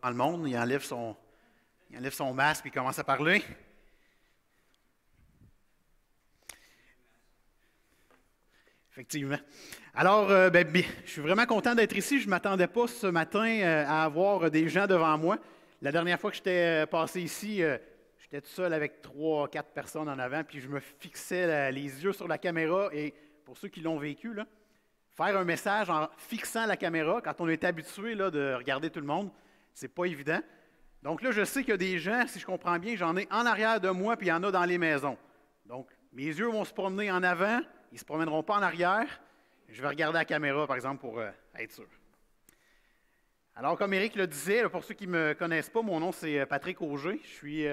dans le monde, il enlève son masque et il commence à parler. Effectivement. Alors, je suis vraiment content d'être ici. Je ne m'attendais pas ce matin à avoir des gens devant moi. La dernière fois que j'étais passé ici, j'étais tout seul avec 3, 4 personnes en avant, puis je me fixais les yeux sur la caméra. Et pour ceux qui l'ont vécu, là, faire un message en fixant la caméra, quand on est habitué là, de regarder tout le monde, c'est pas évident. Donc là, je sais qu'il y a des gens, si je comprends bien, j'en ai en arrière de moi, puis il y en a dans les maisons. Donc, mes yeux vont se promener en avant, ils ne se promèneront pas en arrière. Je vais regarder la caméra, par exemple, pour être sûr. Alors, comme Éric le disait, là, pour ceux qui ne me connaissent pas, mon nom, c'est Patrick Auger. Je suis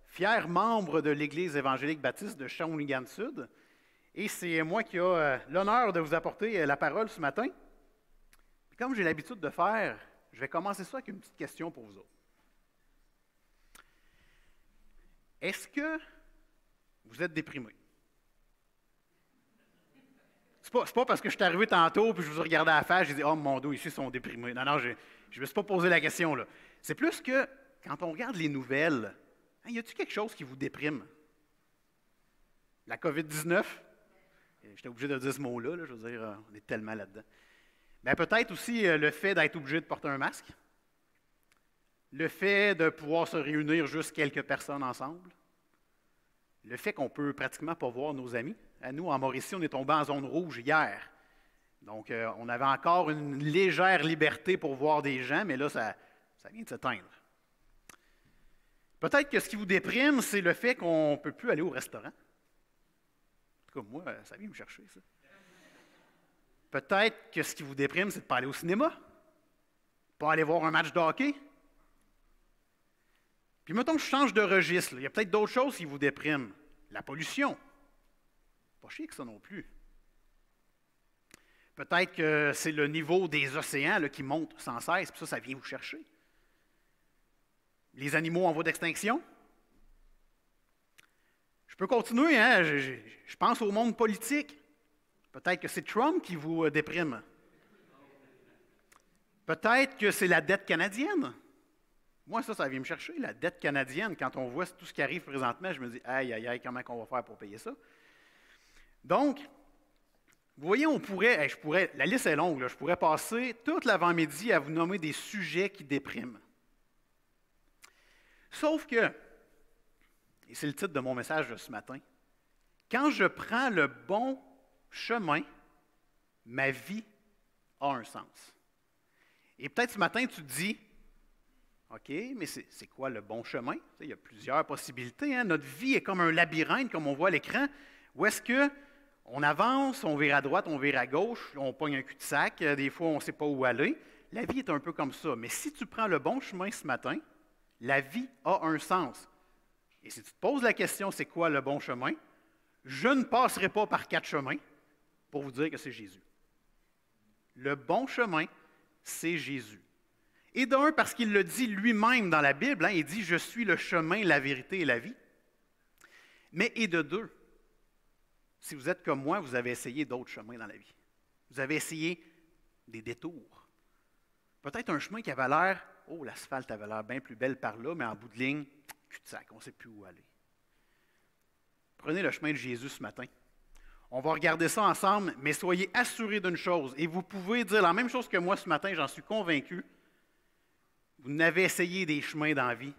fier membre de l'Église évangélique baptiste de Shawinigan-Sud. Et c'est moi qui ai l'honneur de vous apporter la parole ce matin. Puis comme j'ai l'habitude de faire, je vais commencer ça avec une petite question pour vous autres. Est-ce que vous êtes déprimé? C'est pas parce que je suis arrivé tantôt puis je vous ai regardé à la face, j'ai dit « Oh, mon dos, ici, ils sont déprimés. » Non, je ne me suis pas posé la question, là. C'est plus que, quand on regarde les nouvelles, y a-t-il quelque chose qui vous déprime? La COVID-19? J'étais obligé de dire ce mot-là, là, je veux dire, on est tellement là-dedans. Mais peut-être aussi le fait d'être obligé de porter un masque. Le fait de pouvoir se réunir juste quelques personnes ensemble. Le fait qu'on ne peut pratiquement pas voir nos amis. À nous, en Mauricie, on est tombé en zone rouge hier. Donc, on avait encore une légère liberté pour voir des gens, mais là, ça vient de s'éteindre. Peut-être que ce qui vous déprime, c'est le fait qu'on ne peut plus aller au restaurant. En tout cas, moi, ça vient me chercher, ça. Peut-être que ce qui vous déprime, c'est de ne pas aller au cinéma, pas aller voir un match de hockey. Puis, mettons que je change de registre. Il y a peut-être d'autres choses qui vous dépriment. La pollution. Pas chier que ça non plus. Peut-être que c'est le niveau des océans là, qui monte sans cesse, puis ça vient vous chercher. Les animaux en voie d'extinction. Je peux continuer, hein? Je pense au monde politique. Peut-être que c'est Trump qui vous déprime. Peut-être que c'est la dette canadienne. Moi, ça vient me chercher, la dette canadienne. Quand on voit tout ce qui arrive présentement, je me dis, aïe, aïe, aïe, comment on va faire pour payer ça? Donc, vous voyez, la liste est longue, là, je pourrais passer toute l'avant-midi à vous nommer des sujets qui dépriment. Sauf que, et c'est le titre de mon message de ce matin, quand je prends le bon chemin, ma vie a un sens. Et peut-être ce matin, tu te dis, OK, mais c'est quoi le bon chemin? Il y a plusieurs possibilités. Hein? Notre vie est comme un labyrinthe, comme on voit à l'écran, où est-ce qu'on avance, on vire à droite, on vire à gauche, on pogne un cul-de-sac, des fois on ne sait pas où aller. La vie est un peu comme ça. Mais si tu prends le bon chemin ce matin, la vie a un sens. Et si tu te poses la question, c'est quoi le bon chemin? Je ne passerai pas par 4 chemins pour vous dire que c'est Jésus. Le bon chemin, c'est Jésus. Et d'un, parce qu'il le dit lui-même dans la Bible, hein, il dit « Je suis le chemin, la vérité et la vie ». Mais et de deux, si vous êtes comme moi, vous avez essayé d'autres chemins dans la vie. Vous avez essayé des détours. Peut-être un chemin qui avait l'air, oh, l'asphalte avait l'air bien plus belle par là, mais en bout de ligne, cul-de-sac, on ne sait plus où aller. Prenez le chemin de Jésus ce matin. On va regarder ça ensemble, mais soyez assurés d'une chose, et vous pouvez dire la même chose que moi ce matin, j'en suis convaincu. Vous n'avez essayé des chemins dans la vie,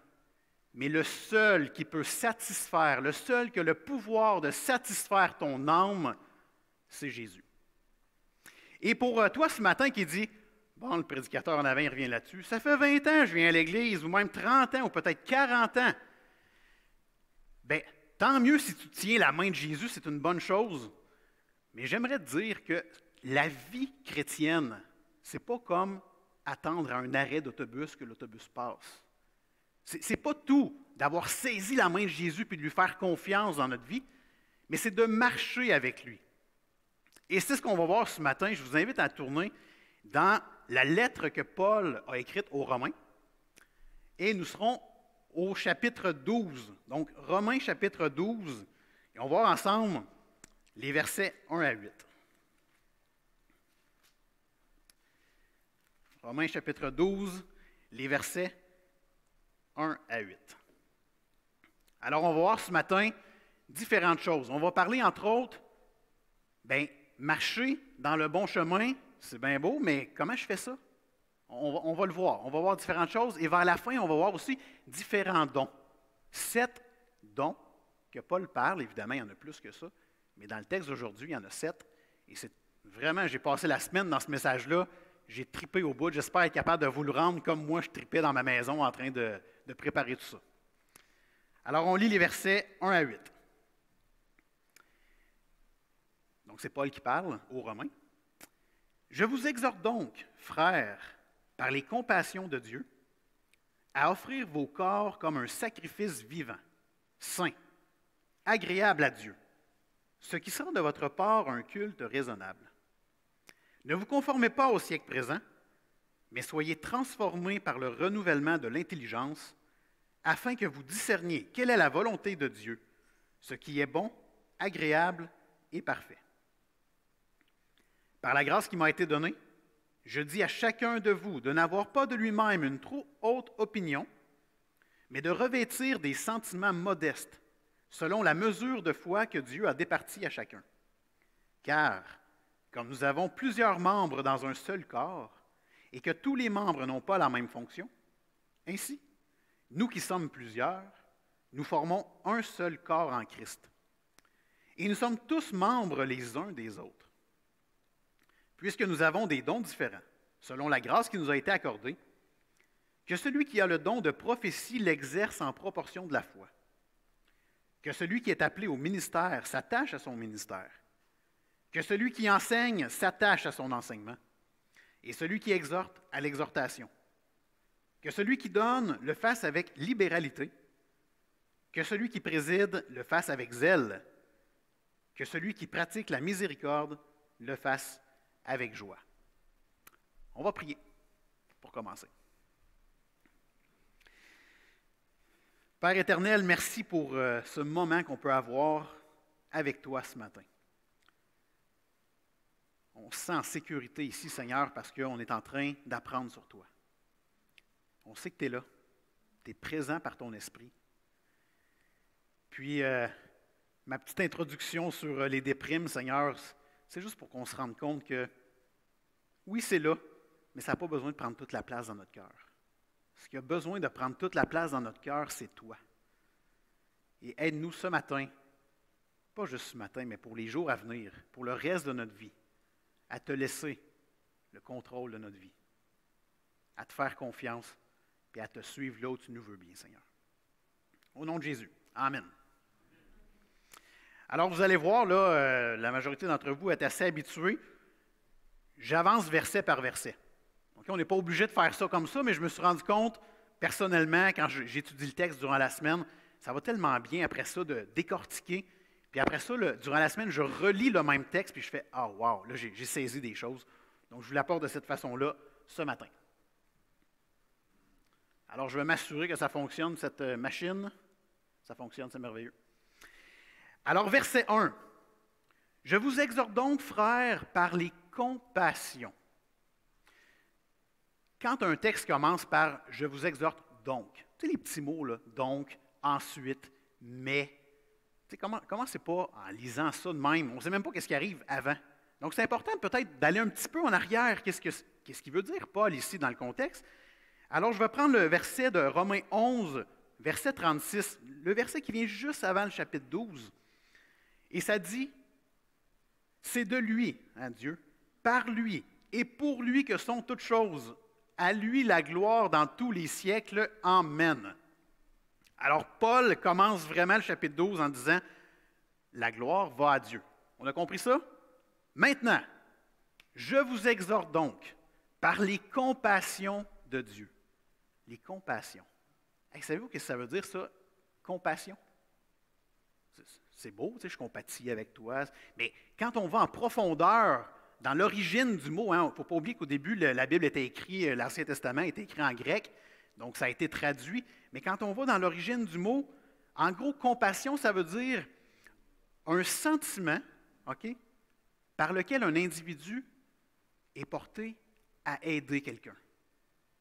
mais le seul qui peut satisfaire, le seul qui a le pouvoir de satisfaire ton âme, c'est Jésus. Et pour toi ce matin qui dit, bon, le prédicateur en avant, il revient là-dessus, ça fait 20 ans que je viens à l'Église, ou même 30 ans, ou peut-être 40 ans. Bien, tant mieux si tu tiens la main de Jésus, c'est une bonne chose. Mais j'aimerais te dire que la vie chrétienne, c'est pas comme attendre à un arrêt d'autobus que l'autobus passe. C'est pas tout d'avoir saisi la main de Jésus puis de lui faire confiance dans notre vie, mais c'est de marcher avec lui. Et c'est ce qu'on va voir ce matin. Je vous invite à tourner dans la lettre que Paul a écrite aux Romains. Et nous serons au chapitre 12. Donc, Romains chapitre 12. Et on va voir ensemble les versets 1 à 8. Romains chapitre 12, les versets 1 à 8. Alors, on va voir ce matin différentes choses. On va parler, entre autres, marcher dans le bon chemin, c'est bien beau, mais comment je fais ça? On va le voir. On va voir différentes choses. Et vers la fin, on va voir aussi différents dons. 7 dons que Paul parle. Évidemment, il y en a plus que ça. Mais dans le texte d'aujourd'hui, il y en a 7. Et c'est vraiment, j'ai passé la semaine dans ce message-là. J'ai tripé au bout. J'espère être capable de vous le rendre comme moi, je tripais dans ma maison en train de préparer tout ça. Alors, on lit les versets 1 à 8. Donc, c'est Paul qui parle aux Romains. « Je vous exhorte donc, frères, par les compassions de Dieu, à offrir vos corps comme un sacrifice vivant, saint, agréable à Dieu, ce qui sera de votre part un culte raisonnable. Ne vous conformez pas au siècle présent, mais soyez transformés par le renouvellement de l'intelligence, afin que vous discerniez quelle est la volonté de Dieu, ce qui est bon, agréable et parfait. Par la grâce qui m'a été donnée, je dis à chacun de vous de n'avoir pas de lui-même une trop haute opinion, mais de revêtir des sentiments modestes, selon la mesure de foi que Dieu a départie à chacun. Car, comme nous avons plusieurs membres dans un seul corps, et que tous les membres n'ont pas la même fonction, ainsi, nous qui sommes plusieurs, nous formons un seul corps en Christ. Et nous sommes tous membres les uns des autres. Puisque nous avons des dons différents, selon la grâce qui nous a été accordée, que celui qui a le don de prophétie l'exerce en proportion de la foi. Que celui qui est appelé au ministère s'attache à son ministère. Que celui qui enseigne s'attache à son enseignement. Et celui qui exhorte à l'exhortation. Que celui qui donne le fasse avec libéralité. Que celui qui préside le fasse avec zèle. Que celui qui pratique la miséricorde le fasse avec joie. On va prier pour commencer. Père éternel, merci pour ce moment qu'on peut avoir avec toi ce matin. On se sent en sécurité ici, Seigneur, parce qu'on est en train d'apprendre sur toi. On sait que tu es là. Tu es présent par ton esprit. Puis, ma petite introduction sur les déprimes, Seigneur, c'est juste pour qu'on se rende compte que, oui, c'est là, mais ça n'a pas besoin de prendre toute la place dans notre cœur. Ce qui a besoin de prendre toute la place dans notre cœur, c'est toi. Et aide-nous ce matin, pas juste ce matin, mais pour les jours à venir, pour le reste de notre vie, à te laisser le contrôle de notre vie, à te faire confiance, et à te suivre là où tu nous veux bien, Seigneur. Au nom de Jésus. Amen. Alors, vous allez voir, là, la majorité d'entre vous est assez habituée. J'avance verset par verset. Okay, on n'est pas obligé de faire ça comme ça, mais je me suis rendu compte, personnellement, quand j'étudie le texte durant la semaine, ça va tellement bien après ça de décortiquer. Puis après ça, durant la semaine, je relis le même texte, puis je fais « Ah, wow, là, j'ai saisi des choses. » Donc, je vous l'apporte de cette façon-là ce matin. Alors, je vais m'assurer que ça fonctionne, cette machine. Ça fonctionne, c'est merveilleux. Alors, verset 1. « Je vous exhorte donc, frères, par les compassions. » Quand un texte commence par « Je vous exhorte donc », tu sais les petits mots, là, « donc »,« ensuite »,« mais », tu sais, comment c'est pas en lisant ça de même? On ne sait même pas ce qui arrive avant. Donc, c'est important peut-être d'aller un petit peu en arrière. Qu'est-ce qu'il veut dire Paul ici dans le contexte? Alors, je vais prendre le verset de Romains 11, verset 36, le verset qui vient juste avant le chapitre 12. Et ça dit, c'est de lui, hein, Dieu, par lui et pour lui que sont toutes choses. À lui la gloire dans tous les siècles. Amen. Alors, Paul commence vraiment le chapitre 12 en disant, la gloire va à Dieu. On a compris ça? Maintenant, je vous exhorte donc, par les compassions de Dieu. Les compassions. Hey, savez-vous ce que ça veut dire, ça? Compassion. C'est beau, tu sais, je compatis avec toi. Mais quand on va en profondeur dans l'origine du mot, il ne faut pas oublier qu'au début, la Bible était écrite, l'Ancien Testament était écrit en grec, donc ça a été traduit. Mais quand on va dans l'origine du mot, en gros, compassion, ça veut dire un sentiment, OK, par lequel un individu est porté à aider quelqu'un.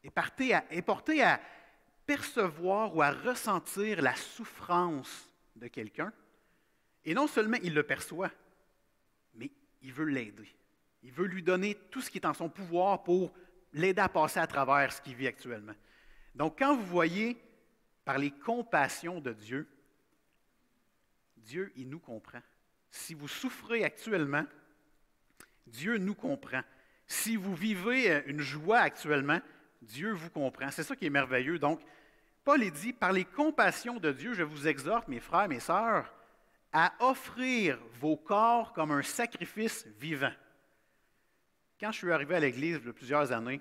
Est porté à percevoir ou à ressentir la souffrance de quelqu'un. Et non seulement il le perçoit, mais il veut l'aider. Il veut lui donner tout ce qui est en son pouvoir pour l'aider à passer à travers ce qu'il vit actuellement. Donc, quand vous voyez par les compassions de Dieu, Dieu, il nous comprend. Si vous souffrez actuellement, Dieu nous comprend. Si vous vivez une joie actuellement, Dieu vous comprend. C'est ça qui est merveilleux. Donc, Paul dit, par les compassions de Dieu, je vous exhorte, mes frères, mes sœurs, à offrir vos corps comme un sacrifice vivant. Quand je suis arrivé à l'Église il y a plusieurs années,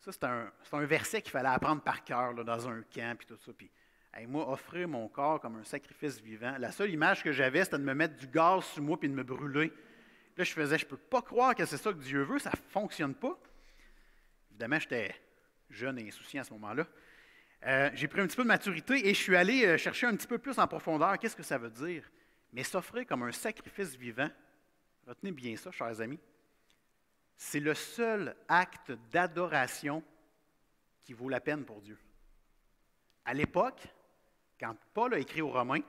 ça c'est un verset qu'il fallait apprendre par cœur là, dans un camp et tout ça. Puis, moi, offrir mon corps comme un sacrifice vivant, la seule image que j'avais, c'était de me mettre du gaz sur moi et de me brûler. Puis là, je ne peux pas croire que c'est ça que Dieu veut, ça ne fonctionne pas. Évidemment, j'étais jeune et insouciant à ce moment-là. J'ai pris un petit peu de maturité et je suis allé chercher un petit peu plus en profondeur. Qu'est-ce que ça veut dire? Mais s'offrir comme un sacrifice vivant, retenez bien ça, chers amis, c'est le seul acte d'adoration qui vaut la peine pour Dieu. À l'époque, quand Paul a écrit aux Romains,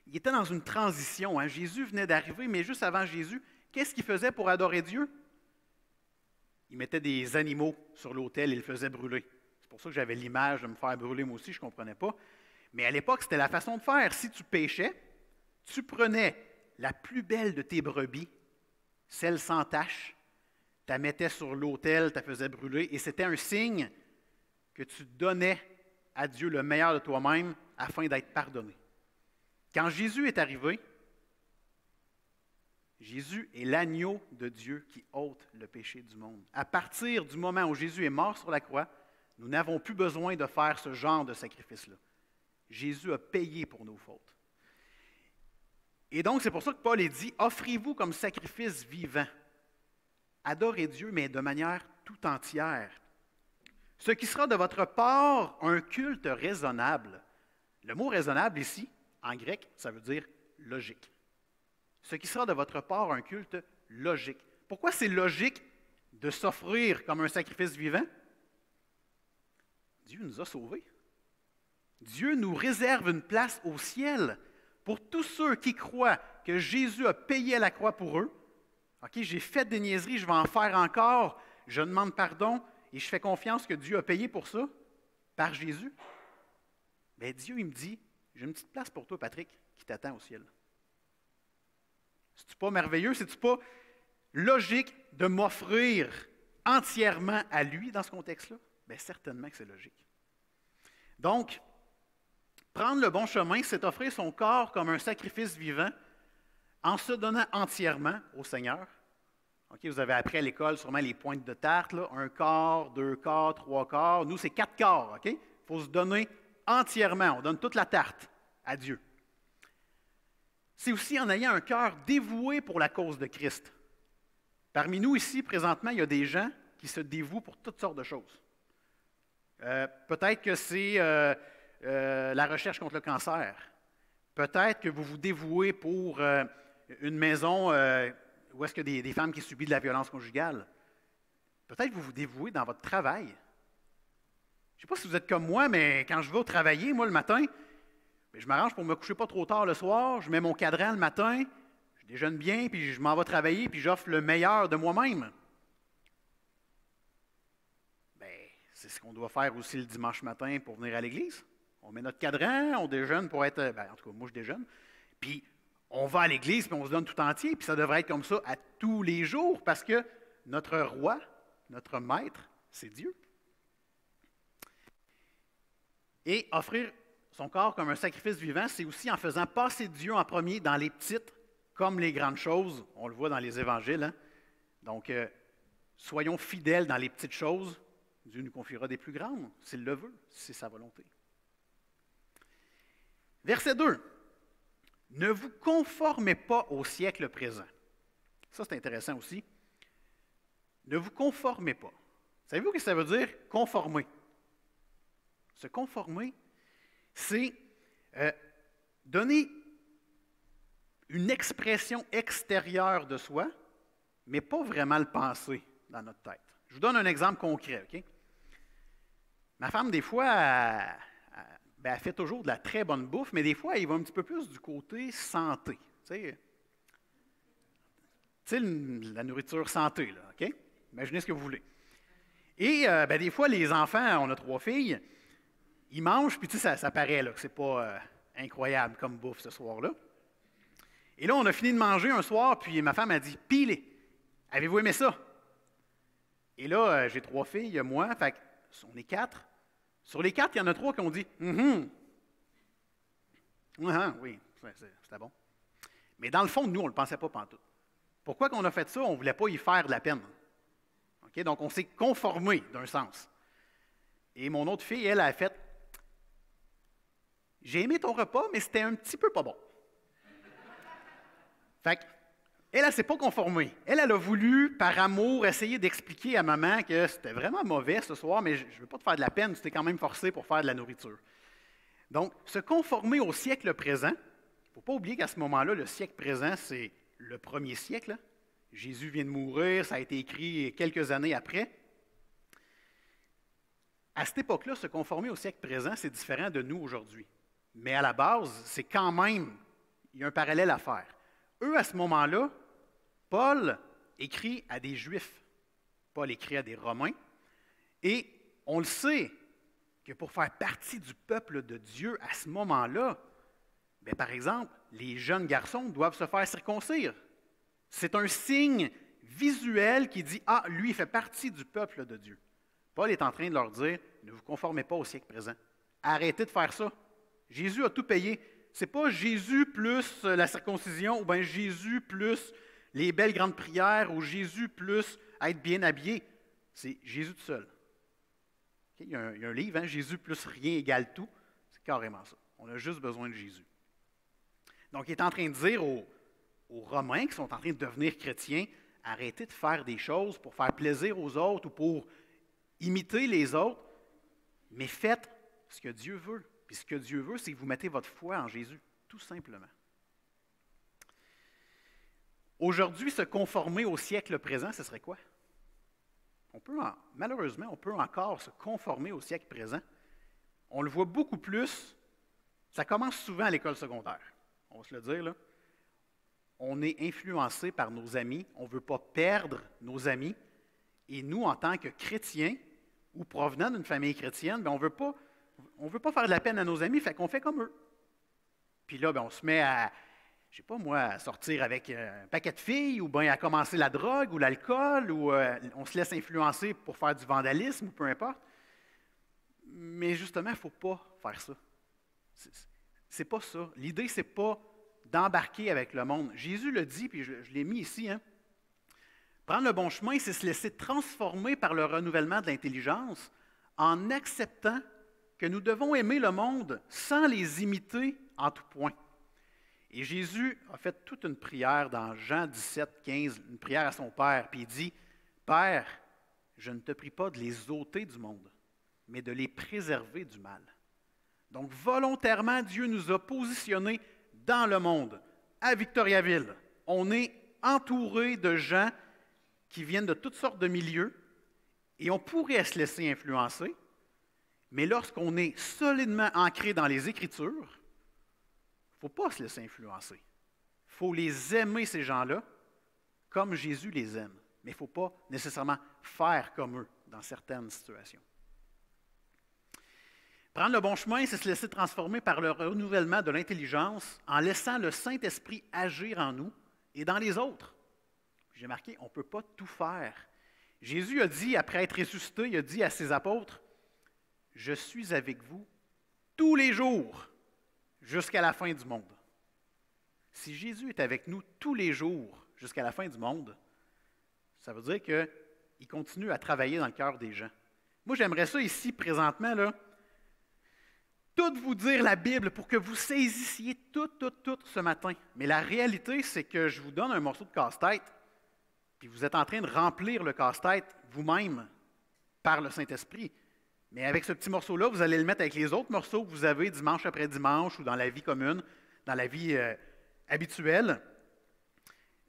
il était dans une transition. Hein. Jésus venait d'arriver, mais juste avant Jésus, qu'est-ce qu'il faisait pour adorer Dieu? Il mettait des animaux sur l'autel et il le faisait brûler. C'est pour ça que j'avais l'image de me faire brûler moi aussi, je ne comprenais pas. Mais à l'époque, c'était la façon de faire. Si tu péchais, tu prenais la plus belle de tes brebis, celle sans tache, tu la mettais sur l'autel, tu la faisais brûler, et c'était un signe que tu donnais à Dieu le meilleur de toi-même afin d'être pardonné. Quand Jésus est arrivé, Jésus est l'agneau de Dieu qui ôte le péché du monde. À partir du moment où Jésus est mort sur la croix, nous n'avons plus besoin de faire ce genre de sacrifice-là. Jésus a payé pour nos fautes. Et donc, c'est pour ça que Paul est dit, offrez-vous comme sacrifice vivant. Adorez Dieu, mais de manière tout entière. Ce qui sera de votre part un culte raisonnable. Le mot raisonnable ici, en grec, ça veut dire logique. Ce qui sera de votre part un culte logique. Pourquoi c'est logique de s'offrir comme un sacrifice vivant? Dieu nous a sauvés. Dieu nous réserve une place au ciel pour tous ceux qui croient que Jésus a payé à la croix pour eux. OK, j'ai fait des niaiseries, je vais en faire encore, je demande pardon et je fais confiance que Dieu a payé pour ça, par Jésus. Mais Dieu, il me dit, j'ai une petite place pour toi, Patrick, qui t'attend au ciel. C'est-tu pas merveilleux? C'est-tu pas logique de m'offrir entièrement à lui dans ce contexte-là? Bien, certainement que c'est logique. Donc, prendre le bon chemin, c'est offrir son corps comme un sacrifice vivant en se donnant entièrement au Seigneur. Okay, vous avez appris à l'école sûrement les pointes de tarte, là, 1 quart, 2 quarts, 3 quarts. Nous, c'est 4 quarts. Okay? Il faut se donner entièrement. On donne toute la tarte à Dieu. C'est aussi en ayant un cœur dévoué pour la cause de Christ. Parmi nous ici, présentement, il y a des gens qui se dévouent pour toutes sortes de choses. Peut-être que c'est la recherche contre le cancer. Peut-être que vous vous dévouez pour une maison où est-ce qu'il y a des femmes qui subissent de la violence conjugale. Peut-être que vous vous dévouez dans votre travail. Je ne sais pas si vous êtes comme moi, mais quand je vais travailler, moi, le matin, je m'arrange pour me coucher pas trop tard le soir, je mets mon cadran le matin, je déjeune bien, puis je m'en vais travailler, puis j'offre le meilleur de moi-même. Bien, c'est ce qu'on doit faire aussi le dimanche matin pour venir à l'église. On met notre cadran, on déjeune pour être... en tout cas, moi, je déjeune. Puis, on va à l'église, puis on se donne tout entier, puis ça devrait être comme ça à tous les jours, parce que notre roi, notre maître, c'est Dieu. Et offrir son corps comme un sacrifice vivant, c'est aussi en faisant passer Dieu en premier dans les petites comme les grandes choses. On le voit dans les évangiles. Hein? Donc, soyons fidèles dans les petites choses. Dieu nous confiera des plus grandes, s'il le veut, si c'est sa volonté. Verset 2. Ne vous conformez pas au siècle présent. Ça, c'est intéressant aussi. Ne vous conformez pas. Savez-vous ce que ça veut dire, conformer? Se conformer, c'est donner une expression extérieure de soi, mais pas vraiment le penser dans notre tête. Je vous donne un exemple concret. Okay? Ma femme, des fois, elle fait toujours de la très bonne bouffe, mais des fois, elle va un petit peu plus du côté santé. Tu sais, la nourriture santé, là, OK? Imaginez ce que vous voulez. Et des fois, les enfants, on a 3 filles, ils mangent, puis tu sais, ça paraît là, que c'est pas incroyable comme bouffe ce soir-là. Et là, on a fini de manger un soir, puis ma femme a dit « Pilez, avez-vous aimé ça? » Et là, j'ai 3 filles, moi, fait on est 4. Sur les 4, il y en a 3 qui ont dit « Oui, c'était bon. » Mais dans le fond, nous, on ne le pensait pas pantoute. Pourquoi qu'on a fait ça? On ne voulait pas y faire de la peine. Okay? Donc, on s'est conformé d'un sens. Et mon autre fille, elle a fait « J'ai aimé ton repas, mais c'était un petit peu pas bon. » Fait elle ne s'est pas conformée. Elle a voulu, par amour, essayer d'expliquer à maman que c'était vraiment mauvais ce soir, mais je ne veux pas te faire de la peine, tu t'es quand même forcé pour faire de la nourriture. Donc, se conformer au siècle présent, il ne faut pas oublier qu'à ce moment-là, le siècle présent, c'est le premier siècle. Hein? Jésus vient de mourir, ça a été écrit quelques années après. À cette époque-là, se conformer au siècle présent, c'est différent de nous aujourd'hui. Mais à la base, c'est quand même, il y a un parallèle à faire. Eux, à ce moment-là, Paul écrit à des Juifs. Paul écrit à des Romains. Et on le sait que pour faire partie du peuple de Dieu à ce moment-là, par exemple, les jeunes garçons doivent se faire circoncire. C'est un signe visuel qui dit « Ah, lui, il fait partie du peuple de Dieu. » Paul est en train de leur dire « Ne vous conformez pas au siècle présent. Arrêtez de faire ça. Jésus a tout payé. Ce n'est pas Jésus plus la circoncision ou bien Jésus plus les belles grandes prières ou Jésus plus être bien habillé. C'est Jésus tout seul. Okay? Il y a un livre, hein? Jésus plus rien égale tout. C'est carrément ça. On a juste besoin de Jésus. Donc, il est en train de dire aux Romains qui sont en train de devenir chrétiens, arrêtez de faire des choses pour faire plaisir aux autres ou pour imiter les autres, mais faites ce que Dieu veut. Puis ce que Dieu veut, c'est que vous mettez votre foi en Jésus, tout simplement. Aujourd'hui, se conformer au siècle présent, ce serait quoi? Malheureusement, on peut encore se conformer au siècle présent. On le voit beaucoup plus. Ça commence souvent à l'école secondaire. On va se le dire, là. On est influencé par nos amis. On ne veut pas perdre nos amis. Et nous, en tant que chrétiens, ou provenant d'une famille chrétienne, on ne veut pas faire de la peine à nos amis, fait qu'on fait comme eux. Puis là, on se met à, je ne sais pas moi, à sortir avec un paquet de filles, ou bien à commencer la drogue ou l'alcool, ou on se laisse influencer pour faire du vandalisme, ou peu importe. Mais justement, il ne faut pas faire ça. C'est pas ça. L'idée, c'est pas d'embarquer avec le monde. Jésus le dit, puis je l'ai mis ici, hein. Prendre le bon chemin, c'est se laisser transformer par le renouvellement de l'intelligence en acceptant que nous devons aimer le monde sans les imiter en tout point. Et Jésus a fait toute une prière dans Jean 17, 15, une prière à son Père, puis il dit « Père, je ne te prie pas de les ôter du monde, mais de les préserver du mal. » Donc, volontairement, Dieu nous a positionnés dans le monde, à Victoriaville. On est entouré de gens qui viennent de toutes sortes de milieux, et on pourrait se laisser influencer, mais lorsqu'on est solidement ancré dans les Écritures, il ne faut pas se laisser influencer. Il faut les aimer, ces gens-là, comme Jésus les aime, mais il ne faut pas nécessairement faire comme eux dans certaines situations. Prendre le bon chemin, c'est se laisser transformer par le renouvellement de l'intelligence en laissant le Saint-Esprit agir en nous et dans les autres. J'ai marqué, on ne peut pas tout faire. Jésus a dit, après être ressuscité, il a dit à ses apôtres, « Je suis avec vous tous les jours jusqu'à la fin du monde. » Si Jésus est avec nous tous les jours jusqu'à la fin du monde, ça veut dire qu'il continue à travailler dans le cœur des gens. Moi, j'aimerais ça ici, présentement, là, tout vous dire la Bible pour que vous saisissiez tout ce matin. Mais la réalité, c'est que je vous donne un morceau de casse-tête, puis vous êtes en train de remplir le casse-tête vous-même par le Saint-Esprit. Mais avec ce petit morceau-là, vous allez le mettre avec les autres morceaux que vous avez dimanche après dimanche ou dans la vie commune, dans la vie habituelle.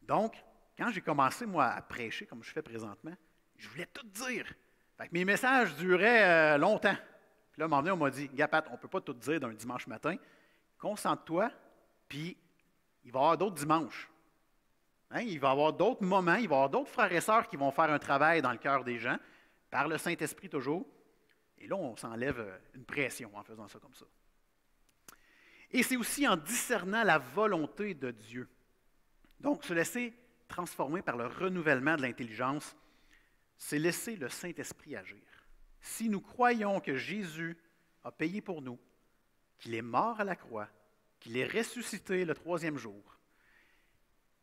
Donc, quand j'ai commencé, moi, à prêcher comme je fais présentement, je voulais tout dire. Fait que mes messages duraient longtemps. Puis là, à un moment donné, on m'a dit, Gars, Pat, on ne peut pas tout dire d'un dimanche matin. Concentre-toi, puis il va y avoir d'autres dimanches. Hein? Il va y avoir d'autres moments, il va y avoir d'autres frères et sœurs qui vont faire un travail dans le cœur des gens, par le Saint-Esprit toujours. Et là, on s'enlève une pression en faisant ça comme ça. Et c'est aussi en discernant la volonté de Dieu. Donc, se laisser transformer par le renouvellement de l'intelligence, c'est laisser le Saint-Esprit agir. Si nous croyons que Jésus a payé pour nous, qu'il est mort à la croix, qu'il est ressuscité le troisième jour,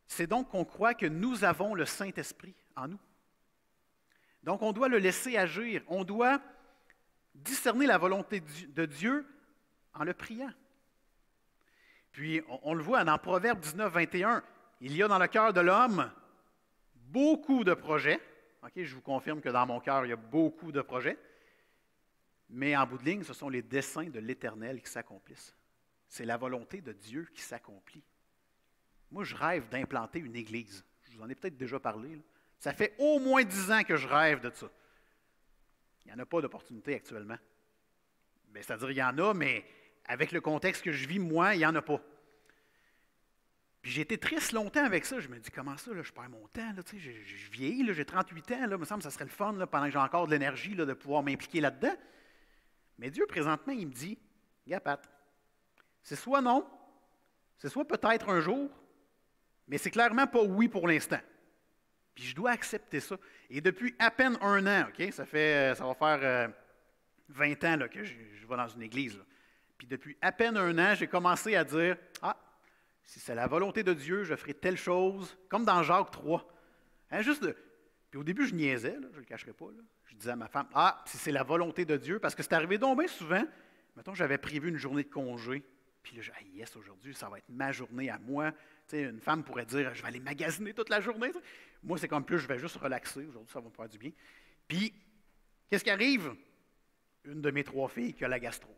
c'est donc qu'on croit que nous avons le Saint-Esprit en nous. Donc, on doit le laisser agir. On doit discerner la volonté de Dieu en le priant. Puis, on le voit dans Proverbe 19, 21. Il y a dans le cœur de l'homme beaucoup de projets. Okay, je vous confirme que dans mon cœur, il y a beaucoup de projets. Mais en bout de ligne, ce sont les desseins de l'Éternel qui s'accomplissent. C'est la volonté de Dieu qui s'accomplit. Moi, je rêve d'implanter une église. Je vous en ai peut-être déjà parlé. Là. Ça fait au moins 10 ans que je rêve de ça. Il n'y en a pas d'opportunité actuellement. C'est-à-dire, il y en a, mais avec le contexte que je vis, moi, il n'y en a pas. Puis j'ai été triste longtemps avec ça. Je me dis, comment ça, là, je perds mon temps, là, je vieillis, là, j'ai 38 ans, là, il me semble que ça serait le fun, là, pendant que j'ai encore de l'énergie, là, de pouvoir m'impliquer là-dedans. Mais Dieu, présentement, il me dit, Gars, Pat, c'est soit non, c'est soit peut-être un jour, mais c'est clairement pas oui pour l'instant. Puis je dois accepter ça. Et depuis à peine un an, OK, ça va faire 20 ans là, que je vais dans une église. Là. Puis depuis à peine un an, j'ai commencé à dire, si c'est la volonté de Dieu, je ferai telle chose, comme dans Jacques 3. Hein, Puis au début, je niaisais, là, je ne le cacherai pas. Là. Je disais à ma femme, si c'est la volonté de Dieu, parce que c'est arrivé donc bien souvent, mettons, j'avais prévu une journée de congé, puis là, yes, aujourd'hui, ça va être ma journée à moi. Tu sais, une femme pourrait dire, je vais aller magasiner toute la journée. T'sais. Moi, c'est comme plus, je vais juste relaxer. Aujourd'hui, ça va me faire du bien. Puis, qu'est-ce qui arrive? Une de mes 3 filles qui a la gastro.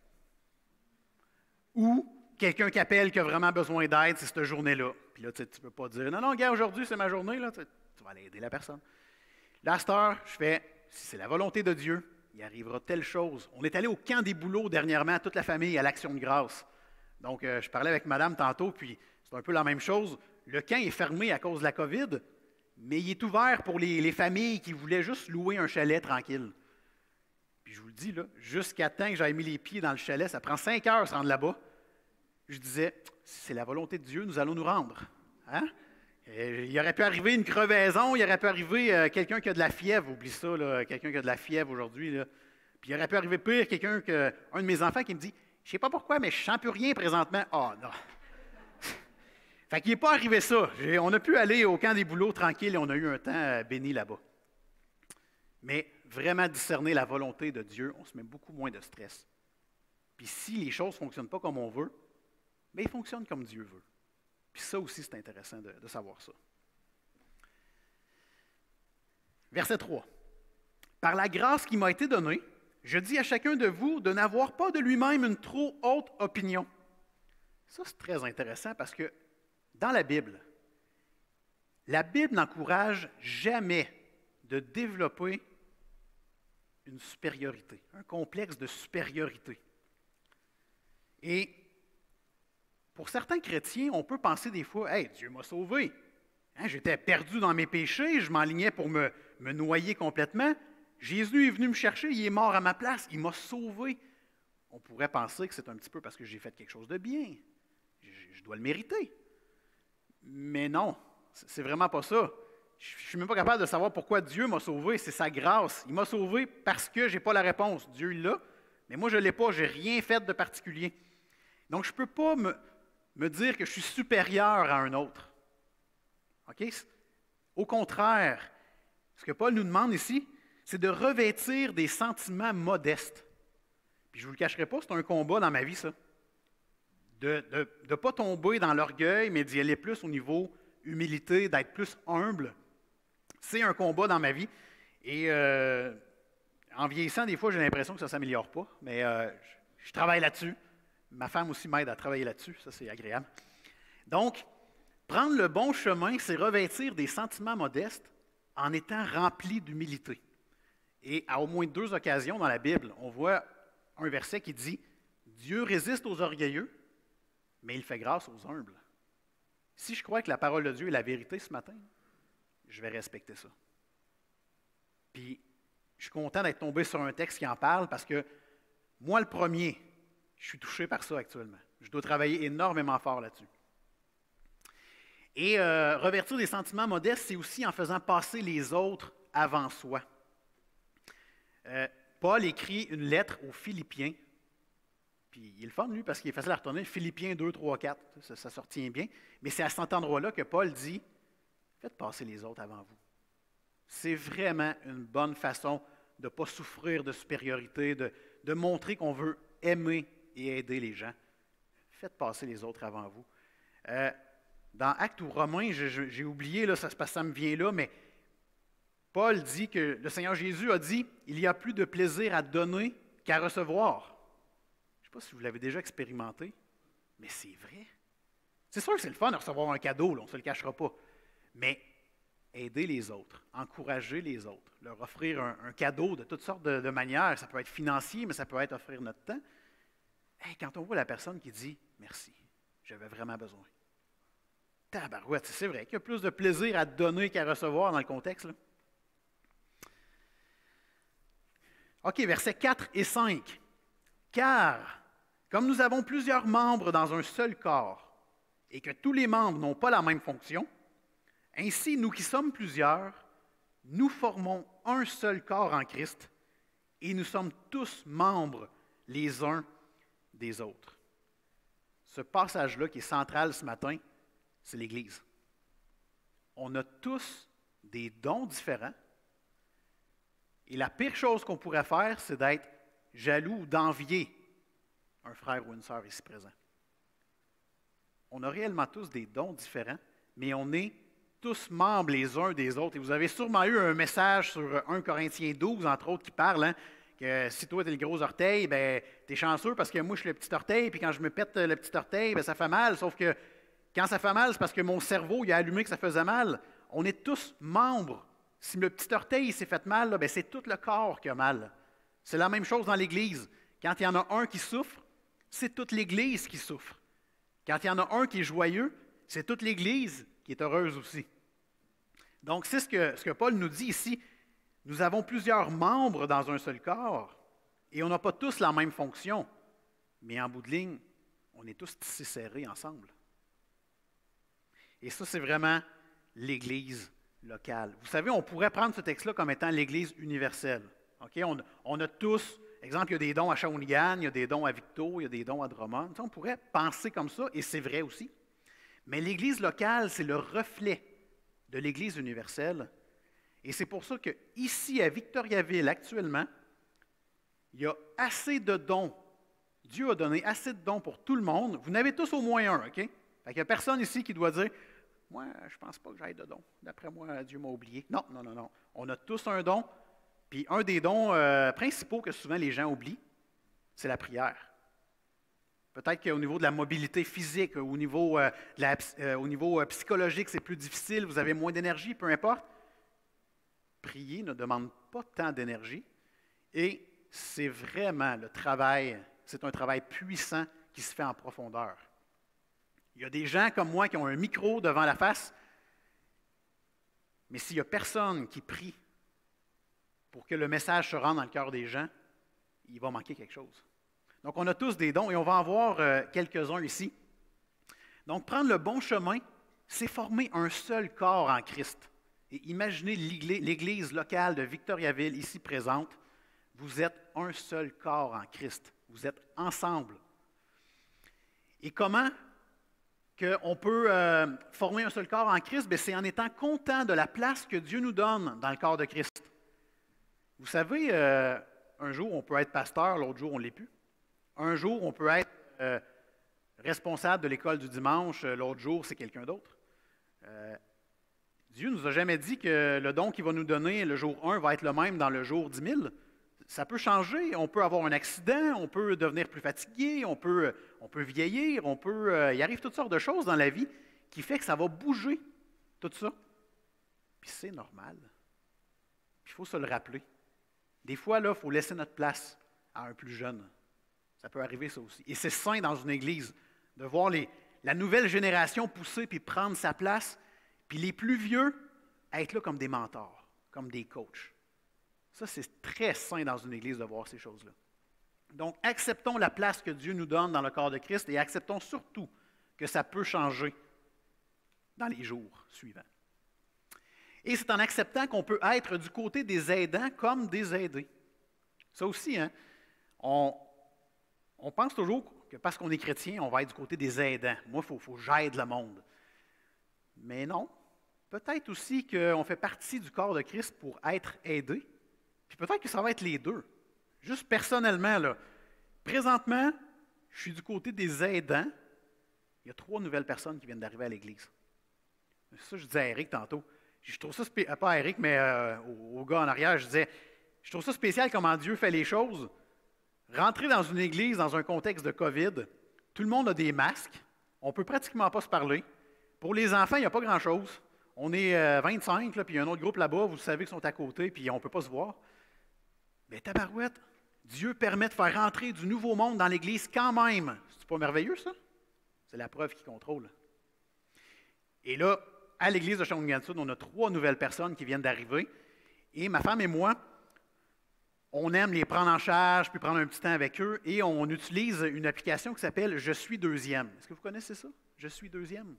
Ou quelqu'un qui appelle qui a vraiment besoin d'aide, c'est cette journée-là. Puis là, tu ne peux pas dire, non, gars, aujourd'hui, c'est ma journée. Là. Tu vas aller aider la personne. Là, à cette heure, je fais, si c'est la volonté de Dieu, il arrivera telle chose. On est allé au camp des bouleaux dernièrement, toute la famille, à l'Action de grâce. Donc, je parlais avec madame tantôt, puis c'est un peu la même chose. Le camp est fermé à cause de la COVID, mais il est ouvert pour les familles qui voulaient juste louer un chalet tranquille. Puis je vous le dis, là, jusqu'à temps que j'aille mis les pieds dans le chalet, ça prend 5 heures à se rendre là-bas. Je disais, si c'est la volonté de Dieu, nous allons nous rendre. Hein? Il aurait pu arriver une crevaison, il aurait pu arriver quelqu'un qui a de la fièvre, oublie ça, là, quelqu'un qui a de la fièvre aujourd'hui. Là. Puis il aurait pu arriver pire, un de mes enfants qui me dit, je ne sais pas pourquoi, mais je ne sens plus rien présentement. Non. Fait qu'il n'est pas arrivé ça. On a pu aller au camp des bouleaux tranquille et on a eu un temps béni là-bas. Mais vraiment discerner la volonté de Dieu, on se met beaucoup moins de stress. Puis si les choses ne fonctionnent pas comme on veut, bien, ils fonctionnent comme Dieu veut. Puis ça aussi, c'est intéressant de savoir ça. Verset 3. Par la grâce qui m'a été donnée, je dis à chacun de vous de n'avoir pas de lui-même une trop haute opinion. Ça, c'est très intéressant parce que dans la Bible n'encourage jamais de développer une supériorité, un complexe de supériorité. Et pour certains chrétiens, on peut penser des fois, « Hey, Dieu m'a sauvé. Hein, j'étais perdu dans mes péchés, je m'enlignais pour me noyer complètement. Jésus est venu me chercher, il est mort à ma place, il m'a sauvé. » On pourrait penser que c'est un petit peu parce que j'ai fait quelque chose de bien. Je dois le mériter. Mais non, c'est vraiment pas ça. Je ne suis même pas capable de savoir pourquoi Dieu m'a sauvé. C'est sa grâce. Il m'a sauvé parce que je n'ai pas la réponse. Dieu l'a, mais moi je ne l'ai pas. Je n'ai rien fait de particulier. Donc je ne peux pas me dire que je suis supérieur à un autre. OK? Au contraire, ce que Paul nous demande ici, c'est de revêtir des sentiments modestes. Puis je ne vous le cacherai pas, c'est un combat dans ma vie, ça. De ne pas tomber dans l'orgueil, mais d'y aller plus au niveau humilité, d'être plus humble. C'est un combat dans ma vie. Et en vieillissant, des fois, j'ai l'impression que ça ne s'améliore pas, mais je travaille là-dessus. Ma femme aussi m'aide à travailler là-dessus, ça c'est agréable. Donc, prendre le bon chemin, c'est revêtir des sentiments modestes en étant rempli d'humilité. Et à au moins 2 occasions dans la Bible, on voit un verset qui dit « Dieu résiste aux orgueilleux, mais il fait grâce aux humbles. » Si je crois que la parole de Dieu est la vérité ce matin, je vais respecter ça. Puis, je suis content d'être tombé sur un texte qui en parle parce que moi, le premier, je suis touché par ça actuellement. Je dois travailler énormément fort là-dessus. Et revertir des sentiments modestes, c'est aussi en faisant passer les autres avant soi. Paul écrit une lettre aux Philippiens. Puis il est le fun, lui, parce qu'il est facile à retenir. Philippiens 2, 3, 4, ça se retient bien. Mais c'est à cet endroit-là que Paul dit « Faites passer les autres avant vous. » C'est vraiment une bonne façon de ne pas souffrir de supériorité, de montrer qu'on veut aimer et aider les gens. Faites passer les autres avant vous. Dans Actes ou Romains, j'ai oublié, là, ça me vient là, mais Paul dit que le Seigneur Jésus a dit « Il y a plus de plaisir à donner qu'à recevoir. » Je ne sais pas si vous l'avez déjà expérimenté, mais c'est vrai. C'est sûr que c'est le fun de recevoir un cadeau, là, on ne se le cachera pas. Mais aider les autres, encourager les autres, leur offrir un cadeau de toutes sortes de manières, ça peut être financier, mais ça peut être offrir notre temps. Hey, quand on voit la personne qui dit « Merci, j'avais vraiment besoin. » Tabarouette, c'est vrai qu'il y a plus de plaisir à donner qu'à recevoir dans le contexte, là. OK, versets 4 et 5. « Car, comme nous avons plusieurs membres dans un seul corps, et que tous les membres n'ont pas la même fonction, ainsi, nous qui sommes plusieurs, nous formons un seul corps en Christ, et nous sommes tous membres les uns des autres. » Ce passage-là qui est central ce matin, c'est l'Église. On a tous des dons différents, et la pire chose qu'on pourrait faire, c'est d'être jaloux ou d'envier un frère ou une sœur ici présent. On a réellement tous des dons différents, mais on est tous membres les uns des autres. Et vous avez sûrement eu un message sur 1 Corinthiens 12, entre autres, qui parle que si toi, tu es le gros orteil, ben, tu es chanceux parce que moi, je suis le petit orteil, puis quand je me pète le petit orteil, ben, ça fait mal. Sauf que quand ça fait mal, c'est parce que mon cerveau il a allumé que ça faisait mal. On est tous membres. Si le petit orteil s'est fait mal, là, ben, c'est tout le corps qui a mal. C'est la même chose dans l'Église. Quand il y en a un qui souffre, c'est toute l'Église qui souffre. Quand il y en a un qui est joyeux, c'est toute l'Église qui est heureuse aussi. Donc, c'est ce que Paul nous dit ici. Nous avons plusieurs membres dans un seul corps et on n'a pas tous la même fonction. Mais en bout de ligne, on est tous tissés serrés ensemble. Et ça, c'est vraiment l'Église locale. Vous savez, on pourrait prendre ce texte-là comme étant l'Église universelle. Okay? On a tous, exemple, il y a des dons à Shawinigan, il y a des dons à Victo, il y a des dons à Drummond. On pourrait penser comme ça, et c'est vrai aussi. Mais l'Église locale, c'est le reflet de l'Église universelle. Et c'est pour ça qu'ici, à Victoriaville, actuellement, il y a assez de dons. Dieu a donné assez de dons pour tout le monde. Vous en avez tous au moins un, OK? Fait qu'il n'y a personne ici qui doit dire « Moi, je ne pense pas que j'aille de dons. D'après moi, Dieu m'a oublié. » Non, non, non, non. On a tous un don. Puis un des dons principaux que souvent les gens oublient, c'est la prière. Peut-être qu'au niveau de la mobilité physique, au niveau, psychologique, c'est plus difficile, vous avez moins d'énergie, peu importe. Prier ne demande pas tant d'énergie et c'est vraiment le travail, c'est un travail puissant qui se fait en profondeur. Il y a des gens comme moi qui ont un micro devant la face, mais s'il n'y a personne qui prie pour que le message se rende dans le cœur des gens, il va manquer quelque chose. Donc, on a tous des dons et on va en voir quelques-uns ici. Donc, prendre le bon chemin, c'est former un seul corps en Christ. Et imaginez l'Église locale de Victoriaville, ici présente. Vous êtes un seul corps en Christ. Vous êtes ensemble. Et comment on peut former un seul corps en Christ? Bien, c'est en étant content de la place que Dieu nous donne dans le corps de Christ. Vous savez, un jour, on peut être pasteur, l'autre jour, on ne l'est plus. Un jour, on peut être responsable de l'école du dimanche, l'autre jour, c'est quelqu'un d'autre. Dieu ne nous a jamais dit que le don qu'il va nous donner le jour 1 va être le même dans le jour 10 000. Ça peut changer, on peut avoir un accident, on peut devenir plus fatigué, on peut vieillir, il arrive toutes sortes de choses dans la vie qui fait que ça va bouger, tout ça. Puis c'est normal. Puis il faut se le rappeler. Des fois, là, il faut laisser notre place à un plus jeune. Ça peut arriver, ça aussi. Et c'est sain dans une église de voir la nouvelle génération pousser puis prendre sa place, puis les plus vieux être là comme des mentors, comme des coachs. Ça, c'est très sain dans une église de voir ces choses-là. Donc, acceptons la place que Dieu nous donne dans le corps de Christ et acceptons surtout que ça peut changer dans les jours suivants. Et c'est en acceptant qu'on peut être du côté des aidants comme des aidés. Ça aussi, hein, on pense toujours que parce qu'on est chrétien, on va être du côté des aidants. Moi, il faut que j'aide le monde. Mais non. Peut-être aussi qu'on fait partie du corps de Christ pour être aidé. Puis peut-être que ça va être les deux. Juste personnellement, là, présentement, je suis du côté des aidants. Il y a 3 nouvelles personnes qui viennent d'arriver à l'Église. C'est ça que je disais à Eric tantôt. Je trouve ça, pas à Eric, mais au gars en arrière, je disais, je trouve ça spécial comment Dieu fait les choses. Rentrer dans une église, dans un contexte de COVID, tout le monde a des masques, on ne peut pratiquement pas se parler. Pour les enfants, il n'y a pas grand-chose. On est 25, là, puis il y a un autre groupe là-bas, vous savez qu'ils sont à côté, puis on ne peut pas se voir. Mais tabarouette, Dieu permet de faire rentrer du nouveau monde dans l'Église quand même. C'est pas merveilleux, ça? C'est la preuve qui contrôle. Et là, à l'Église de Shawinigan-Sud, on a 3 nouvelles personnes qui viennent d'arriver. Et ma femme et moi, on aime les prendre en charge, puis prendre un petit temps avec eux, et on utilise une application qui s'appelle « Je suis deuxième ». Est-ce que vous connaissez ça? « Je suis deuxième ».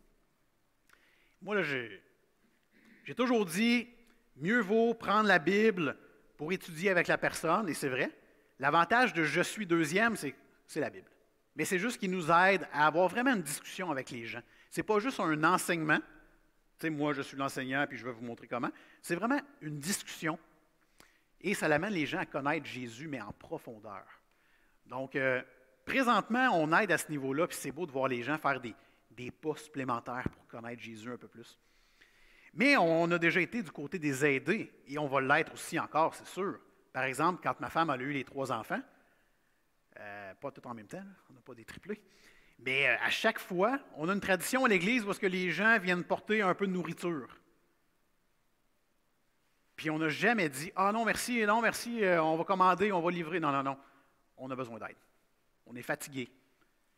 Moi, là, j'ai toujours dit, mieux vaut prendre la Bible pour étudier avec la personne, et c'est vrai. L'avantage de « je suis deuxième », c'est la Bible. Mais c'est juste qu'il nous aide à avoir vraiment une discussion avec les gens. Ce n'est pas juste un enseignement. Tu sais, moi, je suis l'enseignant, puis je vais vous montrer comment. C'est vraiment une discussion. Et ça amène les gens à connaître Jésus, mais en profondeur. Donc, présentement, on aide à ce niveau-là, puis c'est beau de voir les gens faire des pas supplémentaires pour connaître Jésus un peu plus. Mais on a déjà été du côté des aidés, et on va l'être aussi encore, c'est sûr. Par exemple, quand ma femme a eu les 3 enfants, pas tout en même temps, là, on n'a pas des triplés, mais à chaque fois, on a une tradition à l'Église où est-ce que les gens viennent porter un peu de nourriture. Puis on n'a jamais dit « Ah non, merci, on va commander, on va livrer. » Non, non, non, on a besoin d'aide. On est fatigué.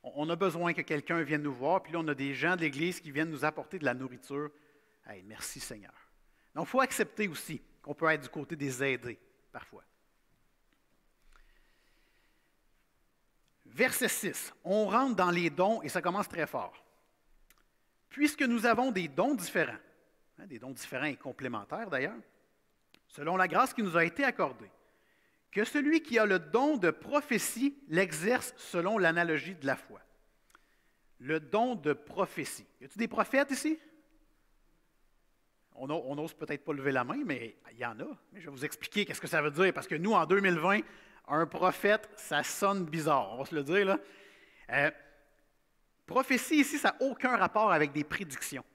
On a besoin que quelqu'un vienne nous voir, puis là, on a des gens de l'Église qui viennent nous apporter de la nourriture. Hey, merci Seigneur. Donc, il faut accepter aussi qu'on peut être du côté des aidés, parfois. Verset 6, on rentre dans les dons et ça commence très fort. Puisque nous avons des dons différents et complémentaires d'ailleurs, selon la grâce qui nous a été accordée, que celui qui a le don de prophétie l'exerce selon l'analogie de la foi. Le don de prophétie. Y a-t-il des prophètes ici? On n'ose peut-être pas lever la main, mais il y en a. Mais je vais vous expliquer qu'est-ce que ça veut dire, parce que nous, en 2020, un prophète, ça sonne bizarre, on va se le dire, là. Prophétie ici, ça n'a aucun rapport avec des prédictions.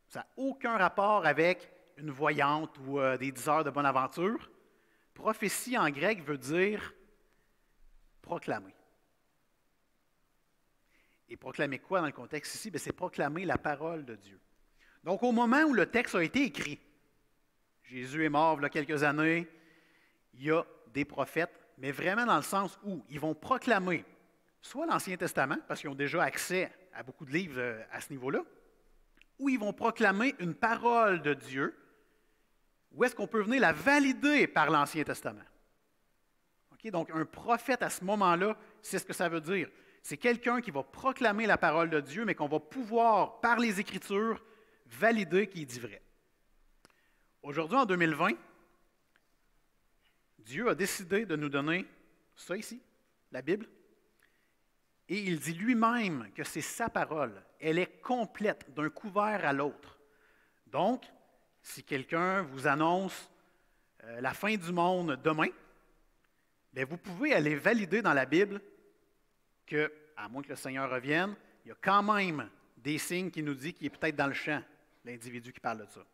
Ça n'a aucun rapport avec une voyante ou des 10 heures de bonne aventure. Prophétie en grec veut dire proclamer. Et proclamer quoi dans le contexte ici? C'est proclamer la parole de Dieu. Donc, au moment où le texte a été écrit, Jésus est mort il y a quelques années, il y a des prophètes, mais vraiment dans le sens où ils vont proclamer soit l'Ancien Testament, parce qu'ils ont déjà accès à beaucoup de livres à ce niveau-là, ou ils vont proclamer une parole de Dieu, ou est-ce qu'on peut venir la valider par l'Ancien Testament? Okay? Donc, un prophète à ce moment-là, c'est ce que ça veut dire. C'est quelqu'un qui va proclamer la parole de Dieu, mais qu'on va pouvoir, par les Écritures, valider qu'il dit vrai. Aujourd'hui, en 2020, Dieu a décidé de nous donner ça ici, la Bible, et il dit lui-même que c'est sa parole. Elle est complète d'un couvert à l'autre. Donc, si quelqu'un vous annonce la fin du monde demain, bien, vous pouvez aller valider dans la Bible que, à moins que le Seigneur revienne, il y a quand même des signes qui nous disent qu'il est peut-être dans le champ, l'individu qui parle de ça.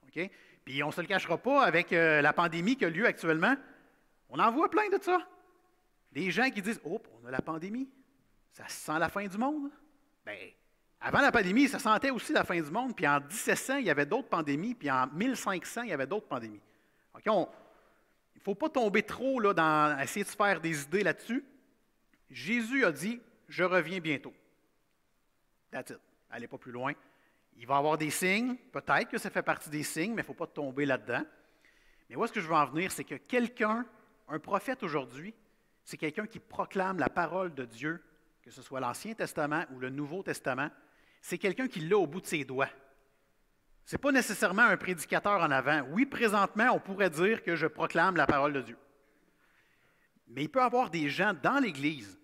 Okay? Puis on ne se le cachera pas avec la pandémie qui a lieu actuellement. On en voit plein de ça. Des gens qui disent « Oh, on a la pandémie. Ça sent la fin du monde. » Bien, avant la pandémie, ça sentait aussi la fin du monde. Puis en 1700, il y avait d'autres pandémies. Puis en 1500, il y avait d'autres pandémies. Okay? Il ne faut pas tomber trop là, dans essayer de se faire des idées là-dessus. Jésus a dit, « Je reviens bientôt. » That's it. Allez pas plus loin. Il va y avoir des signes, peut-être que ça fait partie des signes, mais il ne faut pas tomber là-dedans. Mais où est-ce que je veux en venir? C'est que quelqu'un, un prophète aujourd'hui, c'est quelqu'un qui proclame la parole de Dieu, que ce soit l'Ancien Testament ou le Nouveau Testament. C'est quelqu'un qui l'a au bout de ses doigts. Ce n'est pas nécessairement un prédicateur en avant. Oui, présentement, on pourrait dire que je proclame la parole de Dieu. Mais il peut y avoir des gens dans l'Église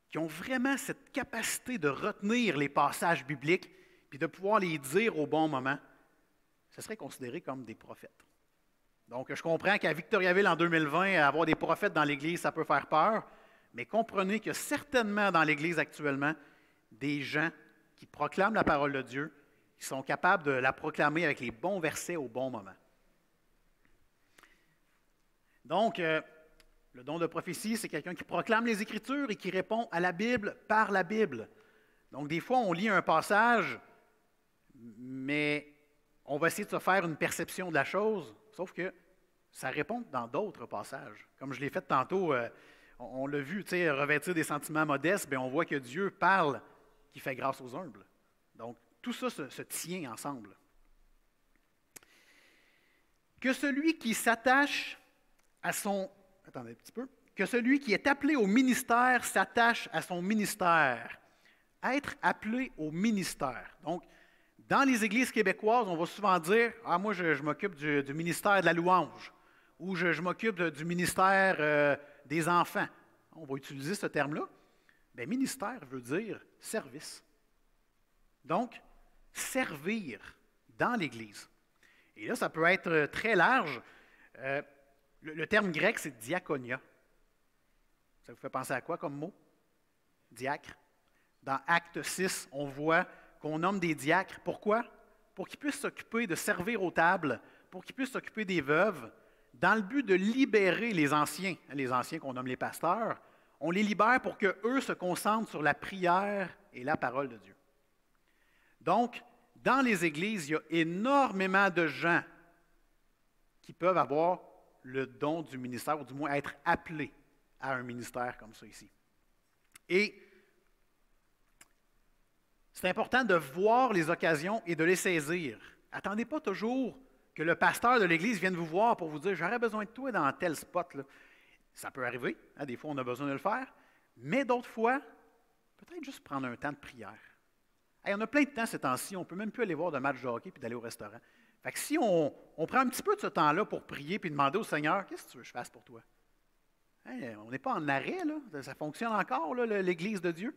qui ont vraiment cette capacité de retenir les passages bibliques puis de pouvoir les dire au bon moment. Ce serait considéré comme des prophètes. Donc, je comprends qu'à Victoriaville en 2020, avoir des prophètes dans l'Église, ça peut faire peur, mais comprenez qu'il y a certainement dans l'Église actuellement des gens qui proclament la parole de Dieu, qui sont capables de la proclamer avec les bons versets au bon moment. Donc, le don de prophétie, c'est quelqu'un qui proclame les Écritures et qui répond à la Bible par la Bible. Donc, des fois, on lit un passage, mais on va essayer de se faire une perception de la chose, sauf que ça répond dans d'autres passages. Comme je l'ai fait tantôt, on l'a vu, revêtir des sentiments modestes, bien, on voit que Dieu parle qui fait grâce aux humbles. Donc, tout ça se tient ensemble. Que celui qui s'attache à son... Attendez un petit peu. Que celui qui est appelé au ministère s'attache à son ministère. Être appelé au ministère. Donc, dans les églises québécoises, on va souvent dire « Ah, moi, je m'occupe du ministère de la louange » ou « Je m'occupe du ministère des enfants ». On va utiliser ce terme-là. Bien, ministère veut dire service. Donc, servir dans l'Église. Et là, ça peut être très large. Le terme grec, c'est diaconia. Ça vous fait penser à quoi comme mot? Diacre. Dans Acte 6, on voit qu'on nomme des diacres. Pourquoi? Pour qu'ils puissent s'occuper de servir aux tables, pour qu'ils puissent s'occuper des veuves, dans le but de libérer les anciens qu'on nomme les pasteurs. On les libère pour qu'eux se concentrent sur la prière et la parole de Dieu. Donc, dans les églises, il y a énormément de gens qui peuvent avoir le don du ministère, ou du moins être appelés à un ministère comme ça ici. Et c'est important de voir les occasions et de les saisir. Attendez pas toujours que le pasteur de l'Église vienne vous voir pour vous dire « J'aurais besoin de toi dans tel spot. » Ça peut arriver, hein, des fois on a besoin de le faire, mais d'autres fois, peut-être juste prendre un temps de prière. Hey, on a plein de temps ces temps-ci, on ne peut même plus aller voir de match de hockey puis d'aller au restaurant. Fait que si on prend un petit peu de ce temps-là pour prier puis demander au Seigneur « Qu'est-ce que tu veux que je fasse pour toi? Hey, on n'est pas en arrêt, là. Ça fonctionne encore, là, l'Église de Dieu.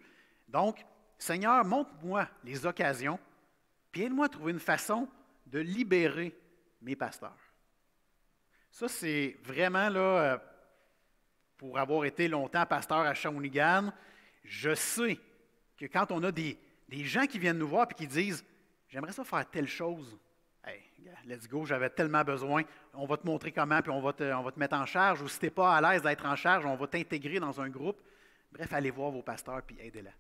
Donc, Seigneur, montre-moi les occasions, puis aide-moi à trouver une façon de libérer mes pasteurs. Ça, c'est vraiment, là, pour avoir été longtemps pasteur à Shawinigan, je sais que quand on a des gens qui viennent nous voir et qui disent « J'aimerais ça faire telle chose. Hey, let's go, j'avais tellement besoin. On va te montrer comment, puis on va te mettre en charge. Ou si tu n'es pas à l'aise d'être en charge, on va t'intégrer dans un groupe. » Bref, allez voir vos pasteurs puis aidez-les.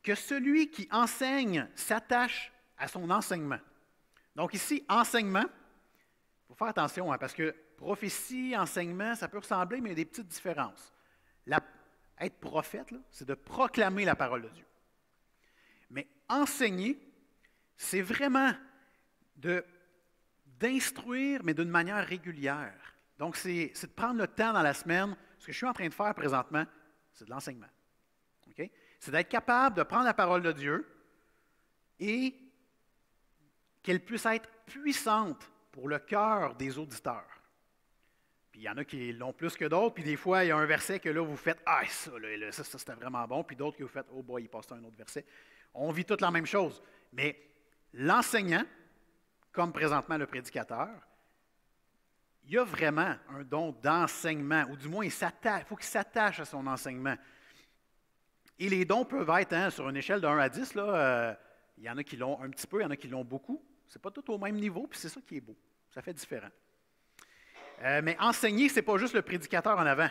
Que celui qui enseigne s'attache à son enseignement. Donc ici, enseignement, il faut faire attention, hein, parce que prophétie, enseignement, ça peut ressembler, mais il y a des petites différences. Être prophète, c'est de proclamer la parole de Dieu. Mais enseigner, c'est vraiment d'instruire, mais d'une manière régulière. Donc, c'est de prendre le temps dans la semaine. Ce que je suis en train de faire présentement, c'est de l'enseignement. Okay? C'est d'être capable de prendre la parole de Dieu et qu'elle puisse être puissante pour le cœur des auditeurs. Puis il y en a qui l'ont plus que d'autres, puis des fois, il y a un verset que là, vous faites « Ah, ça c'était vraiment bon », puis d'autres que vous faites « Oh boy, il passe un autre verset ». On vit toute la même chose. Mais l'enseignant, comme présentement le prédicateur, il y a vraiment un don d'enseignement, ou du moins, il faut qu'il s'attache à son enseignement. Et les dons peuvent être, hein, sur une échelle de 1 à 10, là, il y en a qui l'ont un petit peu, il y en a qui l'ont beaucoup. Ce n'est pas tout au même niveau, puis c'est ça qui est beau. Ça fait différent. Mais enseigner, ce n'est pas juste le prédicateur en avant.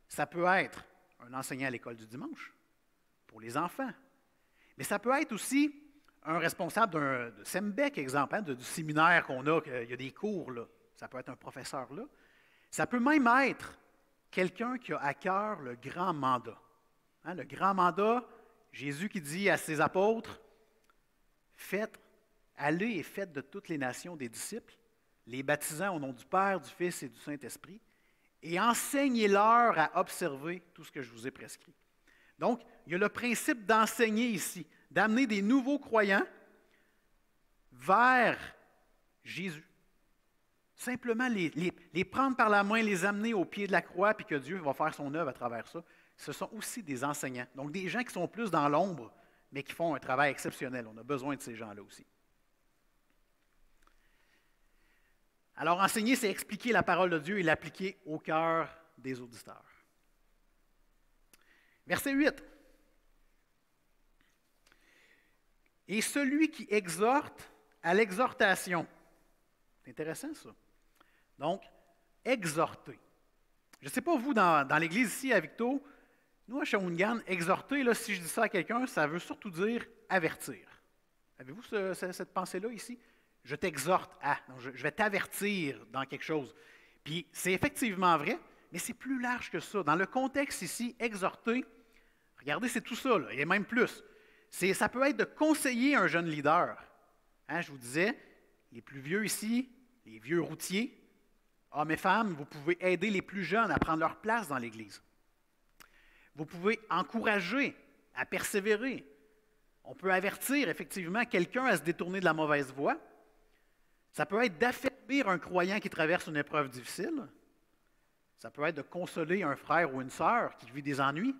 Ça peut être un enseignant à l'école du dimanche, pour les enfants. Mais ça peut être aussi un responsable de SEMBEC, exemple, hein, du séminaire qu'on a, il y a des cours là. Ça peut être un professeur là. Ça peut même être quelqu'un qui a à cœur le grand mandat. Hein, le grand mandat, Jésus qui dit à ses apôtres, allez et faites de toutes les nations des disciples, les baptisant au nom du Père, du Fils et du Saint-Esprit, et enseignez-leur à observer tout ce que je vous ai prescrit. Donc, il y a le principe d'enseigner ici, d'amener des nouveaux croyants vers Jésus. Simplement les prendre par la main, les amener au pied de la croix, puis que Dieu va faire son œuvre à travers ça. Ce sont aussi des enseignants. Donc, des gens qui sont plus dans l'ombre, mais qui font un travail exceptionnel. On a besoin de ces gens-là aussi. Alors, enseigner, c'est expliquer la parole de Dieu et l'appliquer au cœur des auditeurs. Verset 8. Et celui qui exhorte à l'exhortation. C'est intéressant, ça. Donc, exhorter. Je ne sais pas, vous, dans l'Église ici à Victo, nous, à Shawinigan, exhorter, là, si je dis ça à quelqu'un, ça veut surtout dire avertir. Avez-vous cette pensée-là ici? Je t'exhorte à. Donc, je vais t'avertir dans quelque chose. Puis, c'est effectivement vrai, mais c'est plus large que ça. Dans le contexte ici, exhorter, regardez, c'est tout ça, là, il y a même plus. Ça peut être de conseiller un jeune leader. Hein, je vous disais, les plus vieux ici, les vieux routiers, hommes et femmes, vous pouvez aider les plus jeunes à prendre leur place dans l'Église. Vous pouvez encourager à persévérer. On peut avertir effectivement quelqu'un à se détourner de la mauvaise voie. Ça peut être d'affermir un croyant qui traverse une épreuve difficile. Ça peut être de consoler un frère ou une sœur qui vit des ennuis.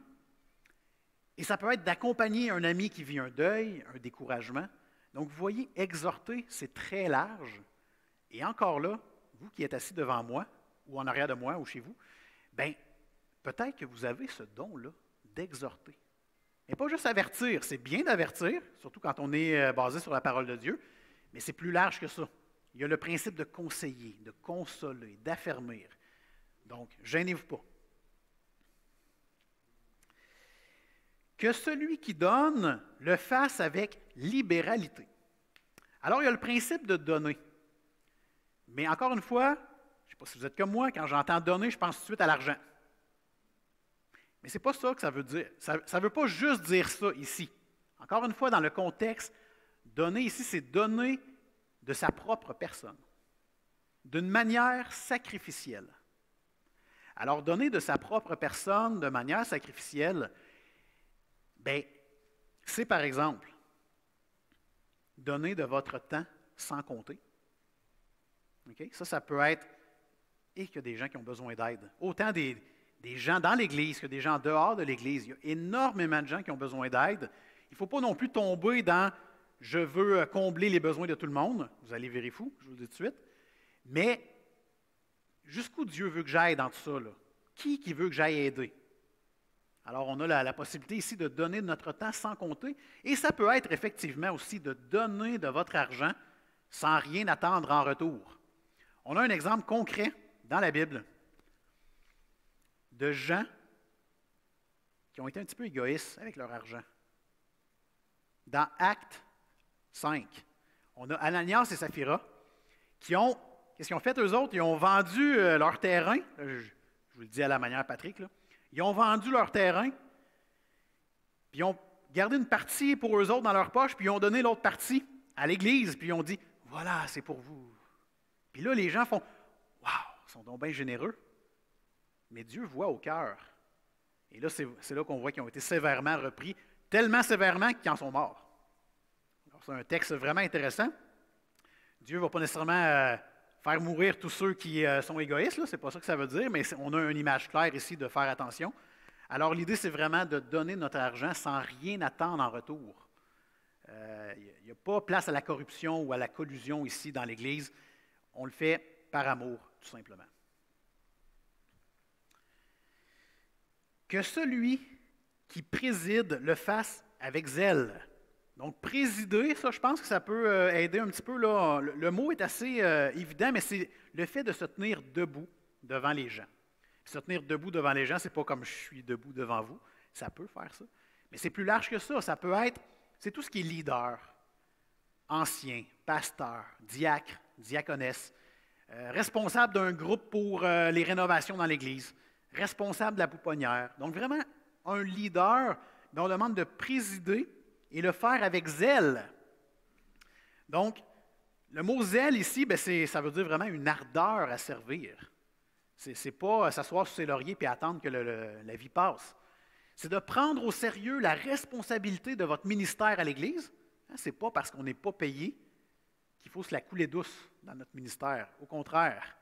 Et ça peut être d'accompagner un ami qui vit un deuil, un découragement. Donc, vous voyez, exhorter, c'est très large. Et encore là, vous qui êtes assis devant moi, ou en arrière de moi, ou chez vous, bien, peut-être que vous avez ce don-là d'exhorter. Mais pas juste avertir, c'est bien d'avertir, surtout quand on est basé sur la parole de Dieu, mais c'est plus large que ça. Il y a le principe de conseiller, de consoler, d'affermir. Donc, gênez-vous pas. Que celui qui donne le fasse avec libéralité. Alors, il y a le principe de donner. Mais encore une fois, je ne sais pas si vous êtes comme moi, quand j'entends donner, je pense tout de suite à l'argent. Mais ce n'est pas ça que ça veut dire. Ça ne veut pas juste dire ça ici. Encore une fois, dans le contexte, donner ici, c'est donner de sa propre personne, d'une manière sacrificielle. Alors, donner de sa propre personne de manière sacrificielle, bien, c'est par exemple donner de votre temps sans compter. Okay? Ça peut être, et qu'il y a des gens qui ont besoin d'aide. Autant des gens dans l'Église que des gens dehors de l'Église. Il y a énormément de gens qui ont besoin d'aide. Il ne faut pas non plus tomber dans « je veux combler les besoins de tout le monde ». Vous allez virer fou, je vous le dis tout de suite. Mais jusqu'où Dieu veut que j'aille dans tout ça? Là? Qui veut que j'aille aider? Alors, on a la possibilité ici de donner de notre temps sans compter. Et ça peut être effectivement aussi de donner de votre argent sans rien attendre en retour. On a un exemple concret dans la Bible de gens qui ont été un petit peu égoïstes avec leur argent. Dans Actes 5, on a Ananias et Saphira qui ont, qu'est-ce qu'ils ont fait eux autres? Ils ont vendu leur terrain, je vous le dis à la manière Patrick, là. Ils ont vendu leur terrain, puis ils ont gardé une partie pour eux autres dans leur poche, puis ils ont donné l'autre partie à l'Église, puis ils ont dit, voilà, c'est pour vous. Puis là, les gens font, waouh, ils sont donc bien généreux. Mais Dieu voit au cœur. Et là, c'est là qu'on voit qu'ils ont été sévèrement repris, tellement sévèrement qu'ils en sont morts. Alors, c'est un texte vraiment intéressant. Dieu ne va pas nécessairement faire mourir tous ceux qui sont égoïstes, ce n'est pas ça que ça veut dire, mais on a une image claire ici de faire attention. Alors, l'idée, c'est vraiment de donner notre argent sans rien attendre en retour. Il n'y a pas place à la corruption ou à la collusion ici dans l'Église. On le fait par amour, tout simplement. Que celui qui préside le fasse avec zèle. Donc, présider, ça, je pense que ça peut aider un petit peu. Là. Le mot est assez évident, mais c'est le fait de se tenir debout devant les gens. Puis, se tenir debout devant les gens, ce n'est pas comme je suis debout devant vous. Ça peut faire ça. Mais c'est plus large que ça. Ça peut être, c'est tout ce qui est leader, ancien, pasteur, diacre, diaconesse, responsable d'un groupe pour les rénovations dans l'Église, responsable de la pouponnière. Donc vraiment un leader dont on demande de présider et le faire avec zèle. Donc, le mot zèle ici, ça veut dire vraiment une ardeur à servir. C'est pas s'asseoir sur ses lauriers et attendre que la vie passe. C'est de prendre au sérieux la responsabilité de votre ministère à l'Église. Ce n'est pas parce qu'on n'est pas payé qu'il faut se la couler douce dans notre ministère. Au contraire,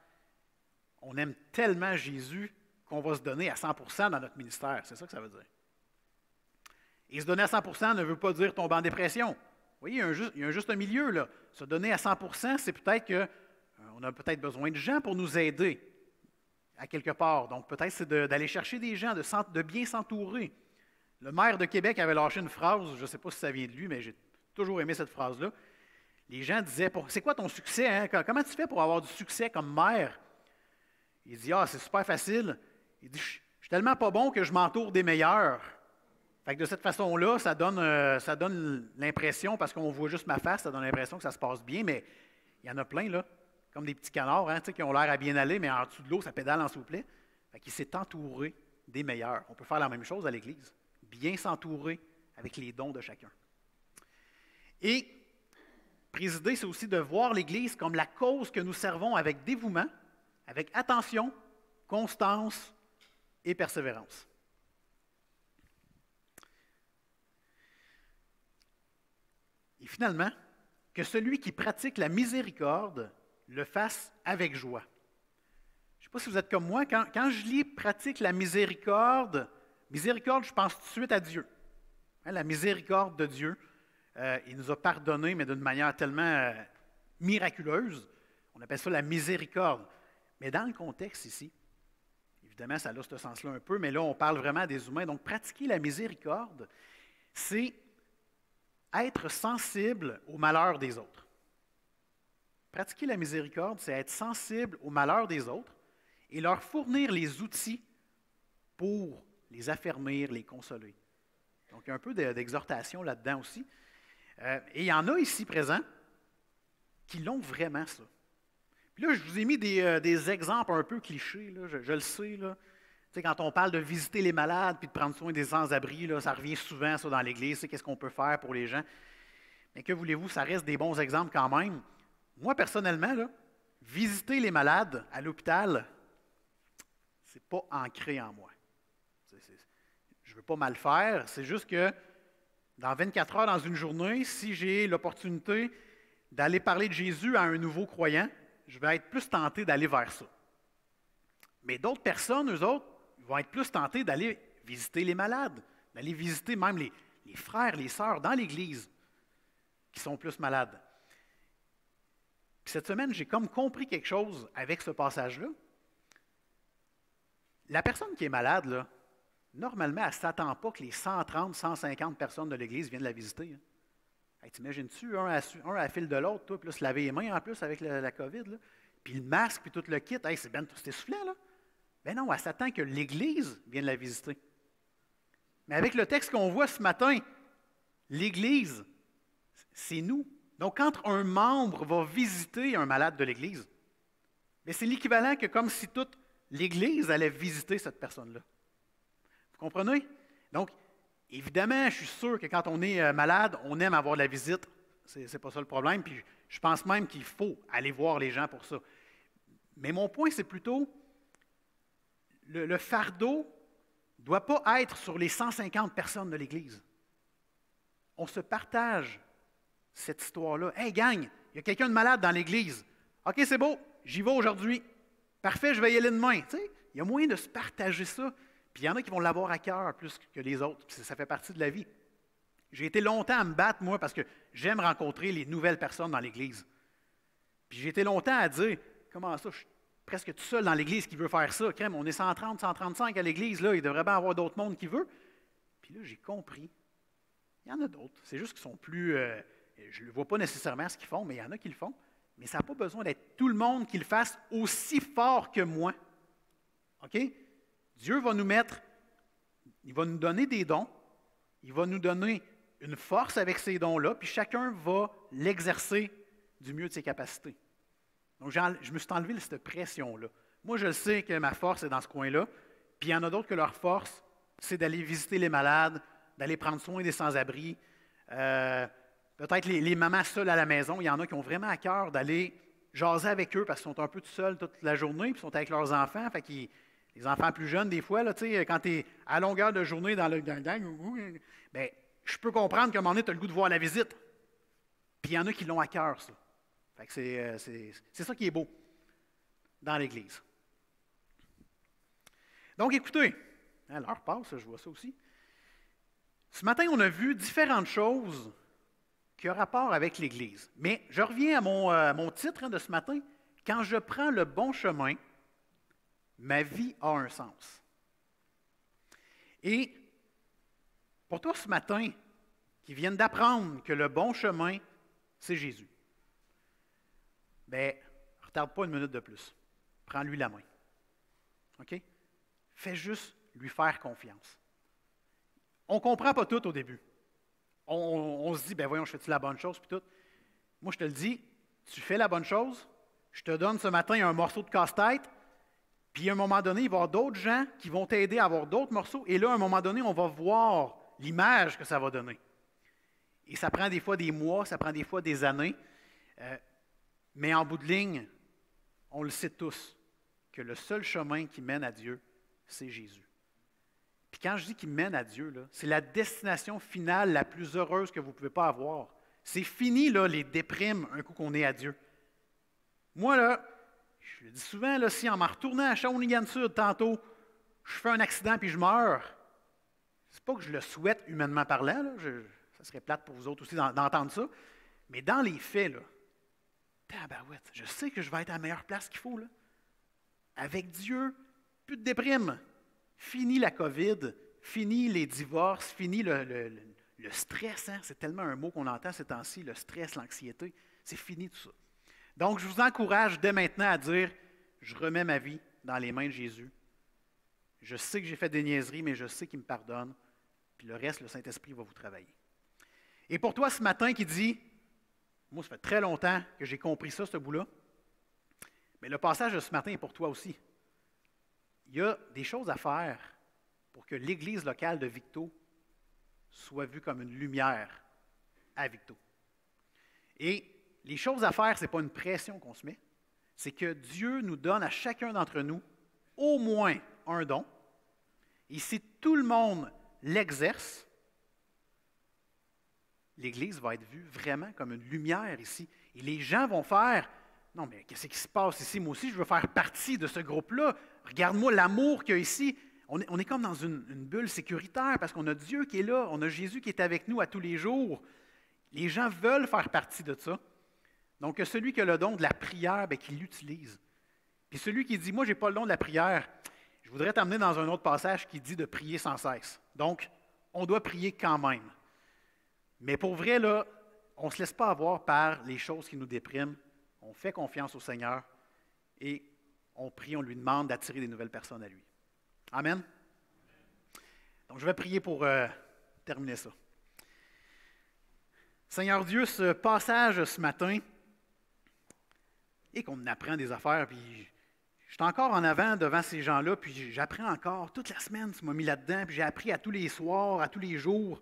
on aime tellement Jésus qu'on va se donner à 100% dans notre ministère. C'est ça que ça veut dire. Et se donner à 100% ne veut pas dire tomber en dépression. Vous voyez, il y a un juste milieu, là. Se donner à 100%, c'est peut-être qu'on a peut-être besoin de gens pour nous aider à quelque part. Donc, peut-être c'est d'aller chercher des gens, de bien s'entourer. Le maire de Québec avait lâché une phrase, je ne sais pas si ça vient de lui, mais j'ai toujours aimé cette phrase-là. Les gens disaient, c'est quoi ton succès? Hein? Comment tu fais pour avoir du succès comme maire? Il dit, c'est super facile. Il dit, je suis tellement pas bon que je m'entoure des meilleurs. Fait que de cette façon-là, ça donne l'impression, parce qu'on voit juste ma face, ça donne l'impression que ça se passe bien, mais il y en a plein, là, comme des petits canards, hein, qui ont l'air à bien aller, mais en dessous de l'eau, ça pédale en soufflet. Fait qu'il s'est entouré des meilleurs. On peut faire la même chose à l'Église. Bien s'entourer avec les dons de chacun. Et présider, c'est aussi de voir l'Église comme la cause que nous servons avec dévouement, avec attention, constance et persévérance. Et finalement, que celui qui pratique la miséricorde le fasse avec joie. Je ne sais pas si vous êtes comme moi, quand je lis « pratique la miséricorde », je pense tout de suite à Dieu. Hein, la miséricorde de Dieu, il nous a pardonné, mais d'une manière tellement miraculeuse. On appelle ça la miséricorde. Mais dans le contexte ici, évidemment, ça a ce sens-là un peu, mais là, on parle vraiment des humains. Donc, pratiquer la miséricorde, c'est être sensible au malheur des autres. Pratiquer la miséricorde, c'est être sensible au malheur des autres et leur fournir les outils pour les affermir, les consoler. Donc, il y a un peu d'exhortation là-dedans aussi. Et il y en a ici présents qui l'ont vraiment, ça. Puis là, je vous ai mis des exemples un peu clichés, là, je le sais, là. Tu sais, quand on parle de visiter les malades puis de prendre soin des sans-abri, là, ça revient souvent ça, dans l'Église, qu'est-ce qu'on peut faire pour les gens. Mais que voulez-vous, ça reste des bons exemples quand même. Moi, personnellement, là, visiter les malades à l'hôpital, c'est pas ancré en moi. Je ne veux pas mal faire, c'est juste que dans 24 heures dans une journée, si j'ai l'opportunité d'aller parler de Jésus à un nouveau croyant, je vais être plus tenté d'aller vers ça. Mais d'autres personnes, eux autres, vont être plus tentés d'aller visiter les malades, d'aller visiter même les frères, les sœurs dans l'Église qui sont plus malades. Puis cette semaine, j'ai comme compris quelque chose avec ce passage-là. La personne qui est malade, là, normalement, elle ne s'attend pas que les 130, 150 personnes de l'Église viennent la visiter. Hein. Hey, t'imagines-tu, un à la file de l'autre, toi, puis là, se laver les mains en plus avec la COVID, là, puis le masque, puis tout le kit, hey, c'est essoufflant, là. Ben non, elle s'attend que l'Église vienne la visiter. Mais avec le texte qu'on voit ce matin, l'Église, c'est nous. Donc, quand un membre va visiter un malade de l'Église, bien, c'est l'équivalent que comme si toute l'Église allait visiter cette personne-là. Vous comprenez? Donc, évidemment, je suis sûr que quand on est malade, on aime avoir de la visite. C'est pas ça le problème. Puis je pense même qu'il faut aller voir les gens pour ça. Mais mon point, c'est plutôt le fardeau ne doit pas être sur les 150 personnes de l'Église. On se partage cette histoire-là. Hey, gang, il y a quelqu'un de malade dans l'Église. OK, c'est beau, j'y vais aujourd'hui. Parfait, je vais y aller demain. Tu sais, il y a moyen de se partager ça. Puis il y en a qui vont l'avoir à cœur plus que les autres. Puis ça fait partie de la vie. J'ai été longtemps à me battre, moi, parce que j'aime rencontrer les nouvelles personnes dans l'Église. Puis j'ai été longtemps à dire, comment ça, je suis presque tout seul dans l'Église qui veut faire ça. Crème, on est 130, 135 à l'Église, là, il devrait bien avoir d'autres mondes qui veulent. Puis là, j'ai compris. Il y en a d'autres. C'est juste qu'ils sont plus... je ne vois pas nécessairement ce qu'ils font, mais il y en a qui le font. Mais ça n'a pas besoin d'être tout le monde qui le fasse aussi fort que moi. OK? Dieu va nous mettre, il va nous donner des dons, il va nous donner une force avec ces dons-là, puis chacun va l'exercer du mieux de ses capacités. Donc, je me suis enlevé cette pression-là. Moi, je sais que ma force est dans ce coin-là, puis il y en a d'autres que leur force, c'est d'aller visiter les malades, d'aller prendre soin des sans-abri. Peut-être les mamans seules à la maison, il y en a qui ont vraiment à cœur d'aller jaser avec eux parce qu'ils sont un peu tout seuls toute la journée, puis ils sont avec leurs enfants. Fait qu'ils, les enfants plus jeunes, des fois, là, quand tu es à longueur de journée dans le gang, bien, je peux comprendre qu'à un moment donné, tu as le goût de voir la visite. Puis il y en a qui l'ont à cœur, ça. Fait que c'est ça qui est beau dans l'Église. Donc, écoutez, l'heure passe, je vois ça aussi. Ce matin, on a vu différentes choses qui ont rapport avec l'Église. Mais je reviens à mon titre de ce matin. Quand je prends le bon chemin, ma vie a un sens. Et pour toi ce matin, qui viennent d'apprendre que le bon chemin, c'est Jésus, bien, retarde pas une minute de plus. Prends-lui la main. OK? Fais juste lui faire confiance. On ne comprend pas tout au début. On se dit, ben voyons, je fais-tu la bonne chose, puis tout. Moi, je te le dis, tu fais la bonne chose, je te donne ce matin un morceau de casse-tête, puis à un moment donné, il va y avoir d'autres gens qui vont t'aider à avoir d'autres morceaux, et là, à un moment donné, on va voir l'image que ça va donner. Et ça prend des fois des mois, ça prend des fois des années, mais en bout de ligne, on le sait tous, que le seul chemin qui mène à Dieu, c'est Jésus. Puis quand je dis qu'il mène à Dieu, là, c'est la destination finale la plus heureuse que vous ne pouvez pas avoir. C'est fini, là, les déprimes, un coup qu'on est à Dieu. Moi, là, je le dis souvent, là, si en m'en retournant à Shawinigan-Sud tantôt, je fais un accident puis je meurs, c'est pas que je le souhaite humainement parlant, là, ça serait plate pour vous autres aussi d'entendre ça, mais dans les faits, là, tabarouette, je sais que je vais être à la meilleure place qu'il faut, là. Avec Dieu, plus de déprime. Fini la COVID, fini les divorces, fini le stress. Hein? C'est tellement un mot qu'on entend ces temps-ci, le stress, l'anxiété. C'est fini tout ça. Donc, je vous encourage dès maintenant à dire, je remets ma vie dans les mains de Jésus. Je sais que j'ai fait des niaiseries, mais je sais qu'il me pardonne. Puis le reste, le Saint-Esprit va vous travailler. Et pour toi ce matin qui dit, moi, ça fait très longtemps que j'ai compris ça, ce bout-là, mais le passage de ce matin est pour toi aussi. Il y a des choses à faire pour que l'Église locale de Victo soit vue comme une lumière à Victo. Et les choses à faire, ce n'est pas une pression qu'on se met, c'est que Dieu nous donne à chacun d'entre nous au moins un don. Et si tout le monde l'exerce, l'Église va être vue vraiment comme une lumière ici. Et les gens vont faire, non mais qu'est-ce qui se passe ici? Moi aussi, je veux faire partie de ce groupe-là. Regarde-moi l'amour qu'il y a ici. On est comme dans une bulle sécuritaire parce qu'on a Dieu qui est là, on a Jésus qui est avec nous à tous les jours. Les gens veulent faire partie de ça. Donc, celui qui a le don de la prière, bien, qu'il l'utilise. Puis celui qui dit, moi, je n'ai pas le don de la prière, je voudrais t'amener dans un autre passage qui dit de prier sans cesse. Donc, on doit prier quand même. Mais pour vrai, là, on ne se laisse pas avoir par les choses qui nous dépriment. On fait confiance au Seigneur et on prie, on lui demande d'attirer des nouvelles personnes à lui. Amen. Donc, je vais prier pour terminer ça. Seigneur Dieu, ce passage ce matin, et qu'on apprend des affaires, puis je suis encore en avant devant ces gens-là, puis j'apprends encore. Toute la semaine, tu m'as mis là-dedans, puis j'ai appris à tous les soirs, à tous les jours.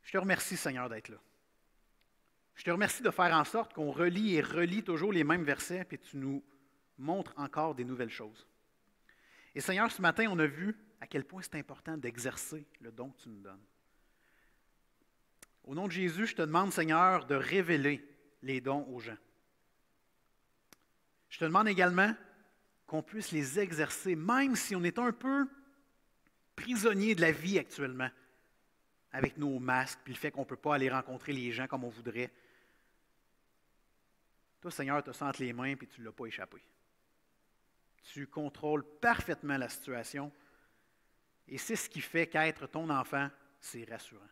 Je te remercie, Seigneur, d'être là. Je te remercie de faire en sorte qu'on relit et relit toujours les mêmes versets, puis tu nous montres encore des nouvelles choses. Et Seigneur, ce matin, on a vu à quel point c'est important d'exercer le don que tu nous donnes. Au nom de Jésus, je te demande, Seigneur, de révéler les dons aux gens. Je te demande également qu'on puisse les exercer, même si on est un peu prisonnier de la vie actuellement, avec nos masques, puis le fait qu'on ne peut pas aller rencontrer les gens comme on voudrait. Toi, Seigneur, tu as ça entre les mains, puis tu ne l'as pas échappé. Tu contrôles parfaitement la situation, et c'est ce qui fait qu'être ton enfant, c'est rassurant.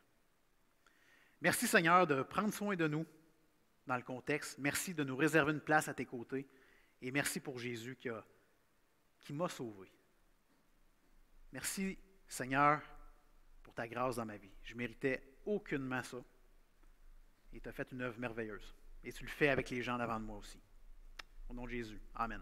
Merci, Seigneur, de prendre soin de nous dans le contexte. Merci de nous réserver une place à tes côtés. Et merci pour Jésus qui m'a sauvé. Merci, Seigneur, pour ta grâce dans ma vie. Je ne méritais aucunement ça. Et tu as fait une œuvre merveilleuse. Et tu le fais avec les gens d'avant de moi aussi. Au nom de Jésus. Amen.